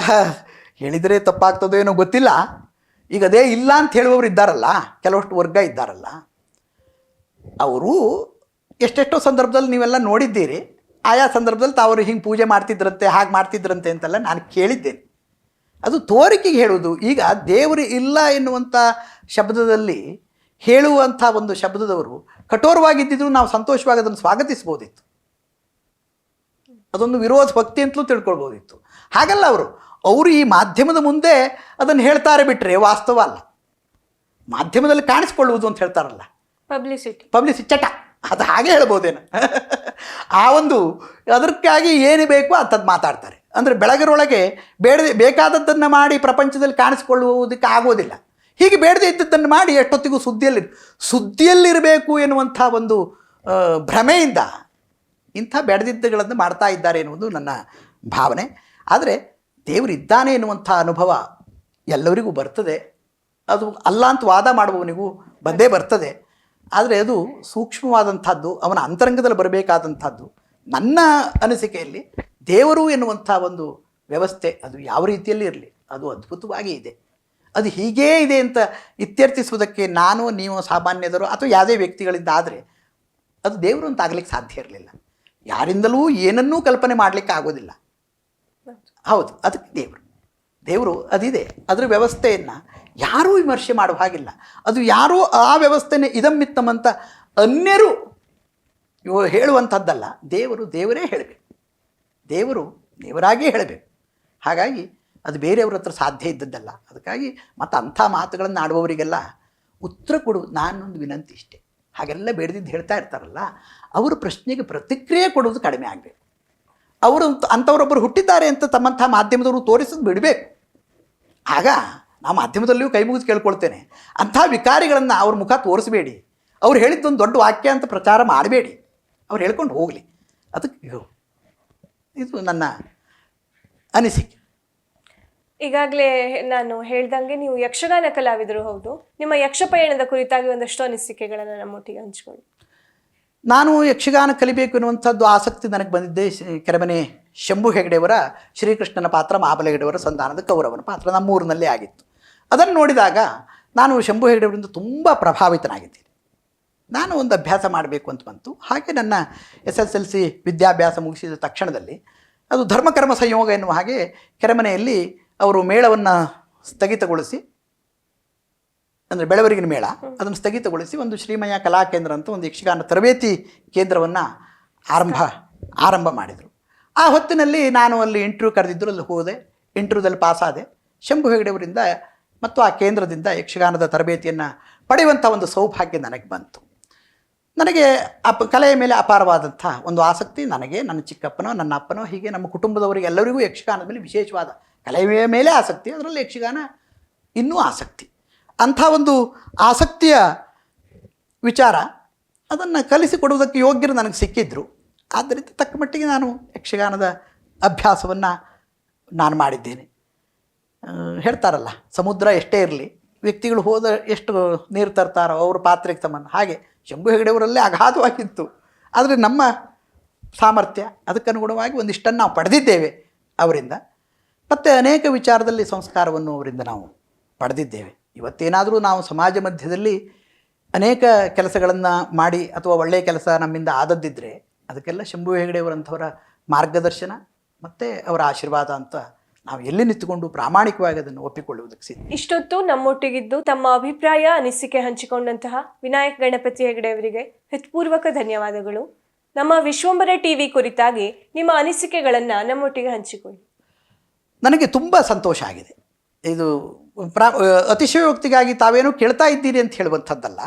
ಹೇಳಿದರೆ ತಪ್ಪಾಗ್ತದೋ ಏನೋ ಗೊತ್ತಿಲ್ಲ, ಈಗ ಅದೇ ಇಲ್ಲ ಅಂತ ಹೇಳುವವರು ಇದ್ದಾರಲ್ಲ, ಕೆಲವಷ್ಟು ವರ್ಗ ಇದ್ದಾರಲ್ಲ, ಅವರು ಎಷ್ಟೆಷ್ಟೋ ಸಂದರ್ಭದಲ್ಲಿ ನೀವೆಲ್ಲ ನೋಡಿದ್ದೀರಿ. ಆಯಾ ಸಂದರ್ಭದಲ್ಲಿ ತಾವರು ಹಿಂಗೆ ಪೂಜೆ ಮಾಡ್ತಿದ್ರಂತೆ, ಹಾಗೆ ಮಾಡ್ತಿದ್ರಂತೆ ಅಂತೆಲ್ಲ ನಾನು ಕೇಳಿದ್ದೇನೆ. ಅದು ತೋರಿಕೆಗೆ ಹೇಳುವುದು. ಈಗ ದೇವರು ಇಲ್ಲ ಎನ್ನುವಂಥ ಶಬ್ದದಲ್ಲಿ ಹೇಳುವಂಥ ಒಂದು ಶಬ್ದದವರು ಕಠೋರವಾಗಿದ್ದಿದ್ರು ನಾವು ಸಂತೋಷವಾಗಿ ಅದನ್ನು ಸ್ವಾಗತಿಸ್ಬೋದಿತ್ತು. ಅದೊಂದು ವಿರೋಧ ಭಕ್ತಿ ಅಂತಲೂ ತಿಳ್ಕೊಳ್ಬೋದಿತ್ತು. ಹಾಗಲ್ಲ, ಅವರು ಈ ಮಾಧ್ಯಮದ ಮುಂದೆ ಅದನ್ನು ಹೇಳ್ತಾರೆ ಬಿಟ್ಟರೆ ವಾಸ್ತವ ಅಲ್ಲ. ಮಾಧ್ಯಮದಲ್ಲಿ ಕಾಣಿಸ್ಕೊಳ್ಳುವುದು ಅಂತ ಹೇಳ್ತಾರಲ್ಲ, ಪಬ್ಲಿಸಿಟಿ ಚಟ, ಅದು ಹಾಗೆ ಹೇಳ್ಬೋದೇನು. ಆ ಒಂದು ಅದಕ್ಕಾಗಿ ಏನು ಬೇಕೋ ಅಂಥದ್ದು ಮಾತಾಡ್ತಾರೆ. ಅಂದರೆ ಬೆಳಗರೊಳಗೆ ಬೇಕಾದದ್ದನ್ನು ಮಾಡಿ ಪ್ರಪಂಚದಲ್ಲಿ ಕಾಣಿಸ್ಕೊಳ್ಳುವುದಕ್ಕೆ ಆಗೋದಿಲ್ಲ. ಹೀಗೆ ಬೇಡದೇ ಇದ್ದದ್ದನ್ನು ಮಾಡಿ ಎಷ್ಟೊತ್ತಿಗೂ ಸುದ್ದಿಯಲ್ಲಿರಬೇಕು ಎನ್ನುವಂಥ ಒಂದು ಭ್ರಮೆಯಿಂದ ಇಂಥ ಬೆಳೆದಿದ್ದಗಳನ್ನು ಮಾಡ್ತಾ ಇದ್ದಾರೆ ಎನ್ನುವುದು ನನ್ನ ಭಾವನೆ. ಆದರೆ ದೇವರಿದ್ದಾನೆ ಎನ್ನುವಂಥ ಅನುಭವ ಎಲ್ಲರಿಗೂ ಬರ್ತದೆ. ಅದು ಅಲ್ಲ ಅಂತ ವಾದ ಮಾಡುವವನಿಗೂ ಬಂದೇ ಬರ್ತದೆ. ಆದರೆ ಅದು ಸೂಕ್ಷ್ಮವಾದಂಥದ್ದು, ಅವನ ಅಂತರಂಗದಲ್ಲಿ ಬರಬೇಕಾದಂಥದ್ದು. ನನ್ನ ಅನಿಸಿಕೆಯಲ್ಲಿ ದೇವರು ಎನ್ನುವಂಥ ಒಂದು ವ್ಯವಸ್ಥೆ ಅದು ಯಾವ ರೀತಿಯಲ್ಲಿ ಇರಲಿ, ಅದು ಅದ್ಭುತವಾಗಿ ಇದೆ. ಅದು ಹೀಗೇ ಇದೆ ಅಂತ ಇತ್ಯರ್ಥಿಸುವುದಕ್ಕೆ ನಾನು, ನೀವು ಸಾಮಾನ್ಯದರು ಅಥವಾ ಯಾವುದೇ ವ್ಯಕ್ತಿಗಳಿಂದ ಆದರೆ ಅದು ದೇವರು ಅಂತ ಆಗಲಿಕ್ಕೆ ಸಾಧ್ಯ ಇರಲಿಲ್ಲ. ಯಾರಿಂದಲೂ ಏನನ್ನೂ ಕಲ್ಪನೆ ಮಾಡಲಿಕ್ಕೆ ಆಗೋದಿಲ್ಲ. ಹೌದು, ಅದಕ್ಕೆ ದೇವರು ಅದಿದೆ. ಅದರ ವ್ಯವಸ್ಥೆಯನ್ನು ಯಾರೂ ವಿಮರ್ಶೆ ಮಾಡುವ ಹಾಗಿಲ್ಲ. ಅದು ಯಾರೂ ಆ ವ್ಯವಸ್ಥೆನೇ ಇದಮ್ಮಿತ್ತಮ್ ಅಂತ ಅನ್ಯರು ಹೇಳುವಂಥದ್ದಲ್ಲ. ದೇವರೇ ಹೇಳಬೇಕು, ದೇವರಾಗಿಯೇ ಹೇಳಬೇಕು. ಹಾಗಾಗಿ ಅದು ಬೇರೆಯವ್ರ ಹತ್ರ ಸಾಧ್ಯ ಇದ್ದದ್ದಲ್ಲ. ಅದಕ್ಕಾಗಿ ಮತ್ತು ಅಂಥ ಮಾತುಗಳನ್ನು ಆಡುವವರಿಗೆಲ್ಲ ಉತ್ತರ ಕೊಡುವುದು ನಾನೊಂದು ವಿನಂತಿ ಇಷ್ಟೇ. ಹಾಗೆಲ್ಲ ಬೇಡದಿದ್ದು ಹೇಳ್ತಾ ಇರ್ತಾರಲ್ಲ, ಅವರು ಪ್ರಶ್ನೆಗೆ ಪ್ರತಿಕ್ರಿಯೆ ಕೊಡುವುದು ಕಡಿಮೆ ಆಗಬೇಕು. ಅವರು ಅಂಥವರೊಬ್ಬರು ಹುಟ್ಟಿದ್ದಾರೆ ಅಂತ ತಮ್ಮಂಥ ಮಾಧ್ಯಮದವರು ತೋರಿಸೋದು ಬಿಡಬೇಕು. ಆಗ ನಾ ಮಾಧ್ಯಮದಲ್ಲಿಯೂ ಕೈ ಮುಗಿದು ಕೇಳ್ಕೊಳ್ತೇನೆ, ಅಂಥ ವಿಕಾರಿಗಳನ್ನು ಅವ್ರ ಮುಖ ತೋರಿಸಬೇಡಿ. ಅವ್ರು ಹೇಳಿದ್ದೊಂದು ದೊಡ್ಡ ವಾಕ್ಯ ಅಂತ ಪ್ರಚಾರ ಮಾಡಬೇಡಿ. ಅವ್ರು ಹೇಳ್ಕೊಂಡು ಹೋಗಲಿ. ಅದಕ್ಕೆ ಇದು ನನ್ನ ಅನಿಸಿಕೆ.
ಈಗಾಗಲೇ ನಾನು ಹೇಳ್ದಂಗೆ ನೀವು ಯಕ್ಷಗಾನ ಕಲಾವಿದರು ಹೌದು. ನಿಮ್ಮ ಯಕ್ಷ ಪಯಣದ ಕುರಿತಾಗಿ ಒಂದಷ್ಟು ಅನಿಸಿಕೆಗಳನ್ನು ನಮ್ಮೊಟ್ಟಿಗೆ ಹಂಚ್ಕೊಳ್ಳಿ.
ನಾನು ಯಕ್ಷಗಾನ ಕಲಿಬೇಕು ಎನ್ನುವಂಥದ್ದು ಆಸಕ್ತಿ ನನಗೆ ಬಂದಿದ್ದೆ ಕೆರೆಮನೆ ಶಂಭು ಹೆಗಡೆಯವರ ಶ್ರೀಕೃಷ್ಣನ ಪಾತ್ರ, ಮಹಾಬಲ ಹೆಗಡೆಯವರ ಸಂಧಾನದ ಕೌರವನ ಪಾತ್ರ ನಮ್ಮೂರಿನಲ್ಲೇ ಆಗಿತ್ತು. ಅದನ್ನು ನೋಡಿದಾಗ ನಾನು ಶಂಭು ಹೆಗಡೆಯವರಿಂದ ತುಂಬ ಪ್ರಭಾವಿತನಾಗಿದ್ದೀನಿ. ನಾನು ಒಂದು ಅಭ್ಯಾಸ ಮಾಡಬೇಕು ಅಂತ ಬಂತು. ಹಾಗೆ ನನ್ನ SSLC ವಿದ್ಯಾಭ್ಯಾಸ ಮುಗಿಸಿದ ತಕ್ಷಣದಲ್ಲಿ ಅದು ಧರ್ಮಕರ್ಮ ಸಂಯೋಗ ಎನ್ನುವ ಹಾಗೆ ಕೆರೆಮನೆಯಲ್ಲಿ ಅವರು ಮೇಳವನ್ನು ಸ್ಥಗಿತಗೊಳಿಸಿ, ಅಂದರೆ ಬೆಳವರಿಗಿನ ಮೇಳ ಅದನ್ನು ಸ್ಥಗಿತಗೊಳಿಸಿ ಒಂದು ಶ್ರೀಮಯ್ಯ ಕಲಾಕೇಂದ್ರ ಅಂತ ಒಂದು ಯಕ್ಷಗಾನ ತರಬೇತಿ ಕೇಂದ್ರವನ್ನು ಆರಂಭ ಮಾಡಿದರು. ಆ ಹೊತ್ತಿನಲ್ಲಿ ನಾನು ಅಲ್ಲಿ ಇಂಟರ್ವ್ಯೂ ಕರೆದಿದ್ದರು, ಅಲ್ಲಿ ಹೋದೆ. ಇಂಟರ್ವ್ಯೂದಲ್ಲಿ ಪಾಸಾದೆ. ಶಂಭು ಹೆಗಡೆಯವರಿಂದ ಮತ್ತು ಆ ಕೇಂದ್ರದಿಂದ ಯಕ್ಷಗಾನದ ತರಬೇತಿಯನ್ನು ಪಡೆಯುವಂಥ ಒಂದು ಸೌಭಾಗ್ಯ ನನಗೆ ಬಂತು. ನನಗೆ ಕಲೆಯ ಮೇಲೆ ಅಪಾರವಾದಂಥ ಒಂದು ಆಸಕ್ತಿ ನನಗೆ, ನನ್ನ ಚಿಕ್ಕಪ್ಪನೋ ನನ್ನ ಅಪ್ಪನೋ ಹೀಗೆ ನಮ್ಮ ಕುಟುಂಬದವರಿಗೆ ಎಲ್ಲರಿಗೂ ಯಕ್ಷಗಾನದ ಮೇಲೆ ವಿಶೇಷವಾದ ಕಲೆಯ ಮೇಲೆ ಆಸಕ್ತಿ, ಅದರಲ್ಲಿ ಯಕ್ಷಗಾನ ಇನ್ನೂ ಆಸಕ್ತಿ. ಅಂಥ ಒಂದು ಆಸಕ್ತಿಯ ವಿಚಾರ ಅದನ್ನು ಕಲಿಸಿಕೊಡುವುದಕ್ಕೆ ಯೋಗ್ಯರು ನನಗೆ ಸಿಕ್ಕಿದ್ರು. ಆದ್ದರಿಂದ ತಕ್ಕ ಮಟ್ಟಿಗೆ ನಾನು ಯಕ್ಷಗಾನದ ಅಭ್ಯಾಸವನ್ನು ನಾನು ಮಾಡಿದ್ದೇನೆ. ಹೇಳ್ತಾರಲ್ಲ, ಸಮುದ್ರ ಎಷ್ಟೇ ಇರಲಿ ವ್ಯಕ್ತಿಗಳು ಹೋದ ಎಷ್ಟು ನೀರು ತರ್ತಾರೋ ಅವ್ರ ಪಾತ್ರೆಗೆ ಸಂಬಂಧ, ಹಾಗೆ ಶಂಭು ಹೆಗಡೆಯವರಲ್ಲೇ ಅಗಾಧವಾಗಿತ್ತು. ಆದರೆ ನಮ್ಮ ಸಾಮರ್ಥ್ಯ ಅದಕ್ಕನುಗುಣವಾಗಿ ಒಂದಿಷ್ಟನ್ನು ನಾವು ಪಡೆದಿದ್ದೇವೆ ಅವರಿಂದ. ಮತ್ತು ಅನೇಕ ವಿಚಾರದಲ್ಲಿ ಸಂಸ್ಕಾರವನ್ನು ಅವರಿಂದ ನಾವು ಪಡೆದಿದ್ದೇವೆ. ಇವತ್ತೇನಾದರೂ ನಾವು ಸಮಾಜ ಮಧ್ಯದಲ್ಲಿ ಅನೇಕ ಕೆಲಸಗಳನ್ನು ಮಾಡಿ ಅಥವಾ ಒಳ್ಳೆಯ ಕೆಲಸ ನಮ್ಮಿಂದ ಆದದ್ದಿದ್ದರೆ ಅದಕ್ಕೆಲ್ಲ ಶಂಭು ಹೆಗಡೆಯವರಂಥವರ ಮಾರ್ಗದರ್ಶನ ಮತ್ತು ಅವರ ಆಶೀರ್ವಾದ ಅಂತ ನಾವು ಎಲ್ಲಿ ನಿಂತುಕೊಂಡು ಪ್ರಾಮಾಣಿಕವಾಗಿ ಅದನ್ನು ಒಪ್ಪಿಕೊಳ್ಳುವುದಕ್ಕೆ ಸಿದ್ಧ.
ಇಷ್ಟೊತ್ತು ನಮ್ಮೊಟ್ಟಿಗಿದ್ದು ತಮ್ಮ ಅಭಿಪ್ರಾಯ ಅನಿಸಿಕೆ ಹಂಚಿಕೊಂಡಂತಹ ವಿನಾಯಕ್ ಗಣಪತಿ ಹೆಗಡೆ ಅವರಿಗೆ ಹೃತ್ಪೂರ್ವಕ ಧನ್ಯವಾದಗಳು. ನಮ್ಮ ವಿಶ್ವಂಬರ ಟಿವಿ ಕುರಿತಾಗಿ ನಿಮ್ಮ ಅನಿಸಿಕೆಗಳನ್ನು ನಮ್ಮೊಟ್ಟಿಗೆ ಹಂಚಿಕೊಳ್ಳಿ.
ನನಗೆ ತುಂಬ ಸಂತೋಷ ಆಗಿದೆ. ಇದು ಅತಿಶಯೋಕ್ತಿಗಾಗಿ ತಾವೇನೋ ಕೇಳ್ತಾ ಇದ್ದೀರಿ ಅಂತ ಹೇಳುವಂಥದ್ದಲ್ಲ.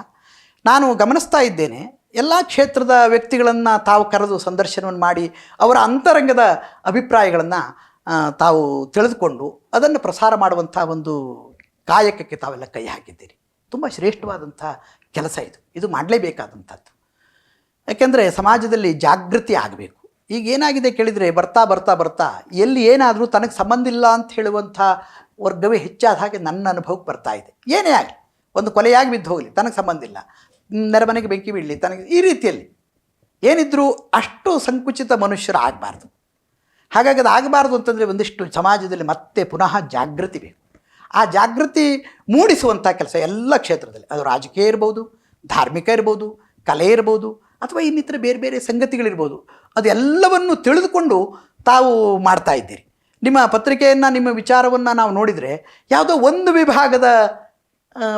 ನಾನು ಗಮನಿಸ್ತಾ ಇದ್ದೇನೆ, ಎಲ್ಲ ಕ್ಷೇತ್ರದ ವ್ಯಕ್ತಿಗಳನ್ನು ತಾವು ಕರೆದು ಸಂದರ್ಶನವನ್ನು ಮಾಡಿ ಅವರ ಅಂತರಂಗದ ಅಭಿಪ್ರಾಯಗಳನ್ನು ತಾವು ತಿಳಿದುಕೊಂಡು ಅದನ್ನು ಪ್ರಸಾರ ಮಾಡುವಂಥ ಒಂದು ಕಾಯಕಕ್ಕೆ ತಾವೆಲ್ಲ ಕೈ ಹಾಕಿದ್ದೀರಿ. ತುಂಬ ಶ್ರೇಷ್ಠವಾದಂಥ ಕೆಲಸ ಇದು ಮಾಡಲೇಬೇಕಾದಂಥದ್ದು. ಯಾಕೆಂದರೆ ಸಮಾಜದಲ್ಲಿ ಜಾಗೃತಿ ಆಗಬೇಕು. ಈಗ ಏನಾಗಿದೆ ಕೇಳಿದರೆ ಬರ್ತಾ ಬರ್ತಾ ಬರ್ತಾ ಎಲ್ಲಿ ಏನಾದರೂ ತನಗೆ ಸಂಬಂಧ ಇಲ್ಲ ಅಂತ ಹೇಳುವಂಥ ವರ್ಗವೇ ಹೆಚ್ಚಾದ ಹಾಗೆ ನನ್ನ ಅನುಭವಕ್ಕೆ ಬರ್ತಾ ಇದೆ. ಏನೇ ಆಗಲಿ, ಒಂದು ಕೊಲೆಯಾಗಿ ಬಿದ್ದು ಹೋಗಲಿ, ತನಗೆ ಸಂಬಂಧ ಇಲ್ಲ, ನೆರೆಮನೆಗೆ ಬೆಂಕಿ ಬೀಳಲಿ, ತನಗೆ ಈ ರೀತಿಯಲ್ಲಿ ಏನಿದ್ರೂ ಅಷ್ಟು ಸಂಕುಚಿತ ಮನುಷ್ಯರು ಆಗಬಾರ್ದು. ಹಾಗಾಗಿ ಅದು ಆಗಬಾರ್ದು ಅಂತಂದರೆ ಒಂದಿಷ್ಟು ಸಮಾಜದಲ್ಲಿ ಮತ್ತೆ ಪುನಃ ಜಾಗೃತಿ ಬೇಕು. ಆ ಜಾಗೃತಿ ಮೂಡಿಸುವಂಥ ಕೆಲಸ ಎಲ್ಲ ಕ್ಷೇತ್ರದಲ್ಲಿ, ಅದು ರಾಜಕೀಯ ಇರ್ಬೋದು, ಧಾರ್ಮಿಕ ಇರ್ಬೋದು, ಕಲೆ ಇರ್ಬೋದು, ಅಥವಾ ಇನ್ನಿತರ ಬೇರೆ ಬೇರೆ ಸಂಗತಿಗಳಿರ್ಬೋದು, ಅದೆಲ್ಲವನ್ನು ತಿಳಿದುಕೊಂಡು ತಾವು ಮಾಡ್ತಾ ಇದ್ದೀರಿ. ನಿಮ್ಮ ಪತ್ರಿಕೆಯನ್ನು, ನಿಮ್ಮ ವಿಚಾರವನ್ನು ನಾವು ನೋಡಿದರೆ ಯಾವುದೋ ಒಂದು ವಿಭಾಗದ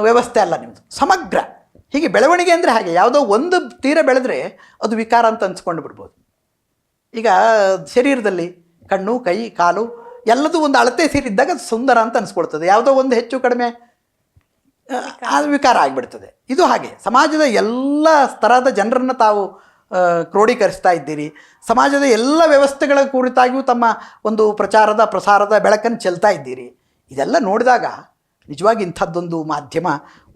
ವ್ಯವಸ್ಥೆ ಅಲ್ಲ ನಿಮ್ಮದು, ಸಮಗ್ರ. ಹೀಗೆ ಬೆಳವಣಿಗೆ ಅಂದರೆ ಹಾಗೆ ಯಾವುದೋ ಒಂದು ತೀರ ಬೆಳೆದ್ರೆ ಅದು ವಿಕಾರ ಅಂತ ಅನ್ಸ್ಕೊಂಡು ಬಿಡ್ಬೋದು. ಈಗ ಶರೀರದಲ್ಲಿ ಕಣ್ಣು, ಕೈ, ಕಾಲು ಎಲ್ಲದೂ ಒಂದು ಅಳತೆ ಸೇರಿದ್ದಾಗ ಅದು ಸುಂದರ ಅಂತ ಅನಿಸ್ಕೊಳ್ತದೆ. ಯಾವುದೋ ಒಂದು ಹೆಚ್ಚು ಕಡಿಮೆ ಅದು ವಿಕಾರ ಆಗಿಬಿಡ್ತದೆ. ಇದು ಹಾಗೆ ಸಮಾಜದ ಎಲ್ಲ ಸ್ತರದ ಜನರನ್ನು ತಾವು ಕ್ರೋಢೀಕರಿಸ್ತಾ ಇದ್ದೀರಿ. ಸಮಾಜದ ಎಲ್ಲ ವ್ಯವಸ್ಥೆಗಳ ಕುರಿತಾಗಿಯೂ ತಮ್ಮ ಒಂದು ಪ್ರಸಾರದ ಬೆಳಕನ್ನು ಚೆಲ್ತಾ ಇದ್ದೀರಿ. ಇದೆಲ್ಲ ನೋಡಿದಾಗ ನಿಜವಾಗಿ ಇಂಥದ್ದೊಂದು ಮಾಧ್ಯಮ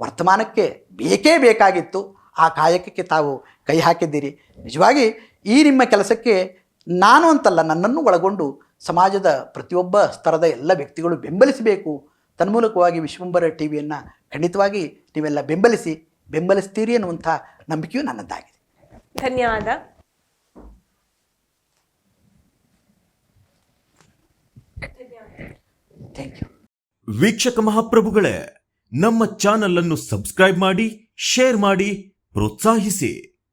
ವರ್ತಮಾನಕ್ಕೆ ಬೇಕೇ ಬೇಕಾಗಿತ್ತು. ಆ ಕಾಯಕಕ್ಕೆ ತಾವು ಕೈ ಹಾಕಿದ್ದೀರಿ. ನಿಜವಾಗಿ ಈ ನಿಮ್ಮ ಕೆಲಸಕ್ಕೆ ನಾನು ಅಂತಲ್ಲ, ನನ್ನನ್ನು ಒಳಗೊಂಡು ಸಮಾಜದ ಪ್ರತಿಯೊಬ್ಬ ಸ್ತರದ ಎಲ್ಲ ವ್ಯಕ್ತಿಗಳು ಬೆಂಬಲಿಸಬೇಕು. ತನ್ಮೂಲಕವಾಗಿ ವಿಶ್ವಂಬರ ಟಿವಿಯನ್ನು ಖಂಡಿತವಾಗಿ ನೀವೆಲ್ಲ ಬೆಂಬಲಿಸ್ತೀರಿ ಅನ್ನುವಂಥ ನಂಬಿಕೆಯೂ ನನ್ನದಾಗಿದೆ.
ಧನ್ಯವಾದ.
Thank you.
ವೀಕ್ಷಕ ಮಹಾಪ್ರಭುಗಳೇ, ನಮ್ಮ ಚಾನಲ್ ಅನ್ನು ಸಬ್ಸ್ಕ್ರೈಬ್ ಮಾಡಿ, ಶೇರ್ ಮಾಡಿ, ಪ್ರೋತ್ಸಾಹಿಸಿ.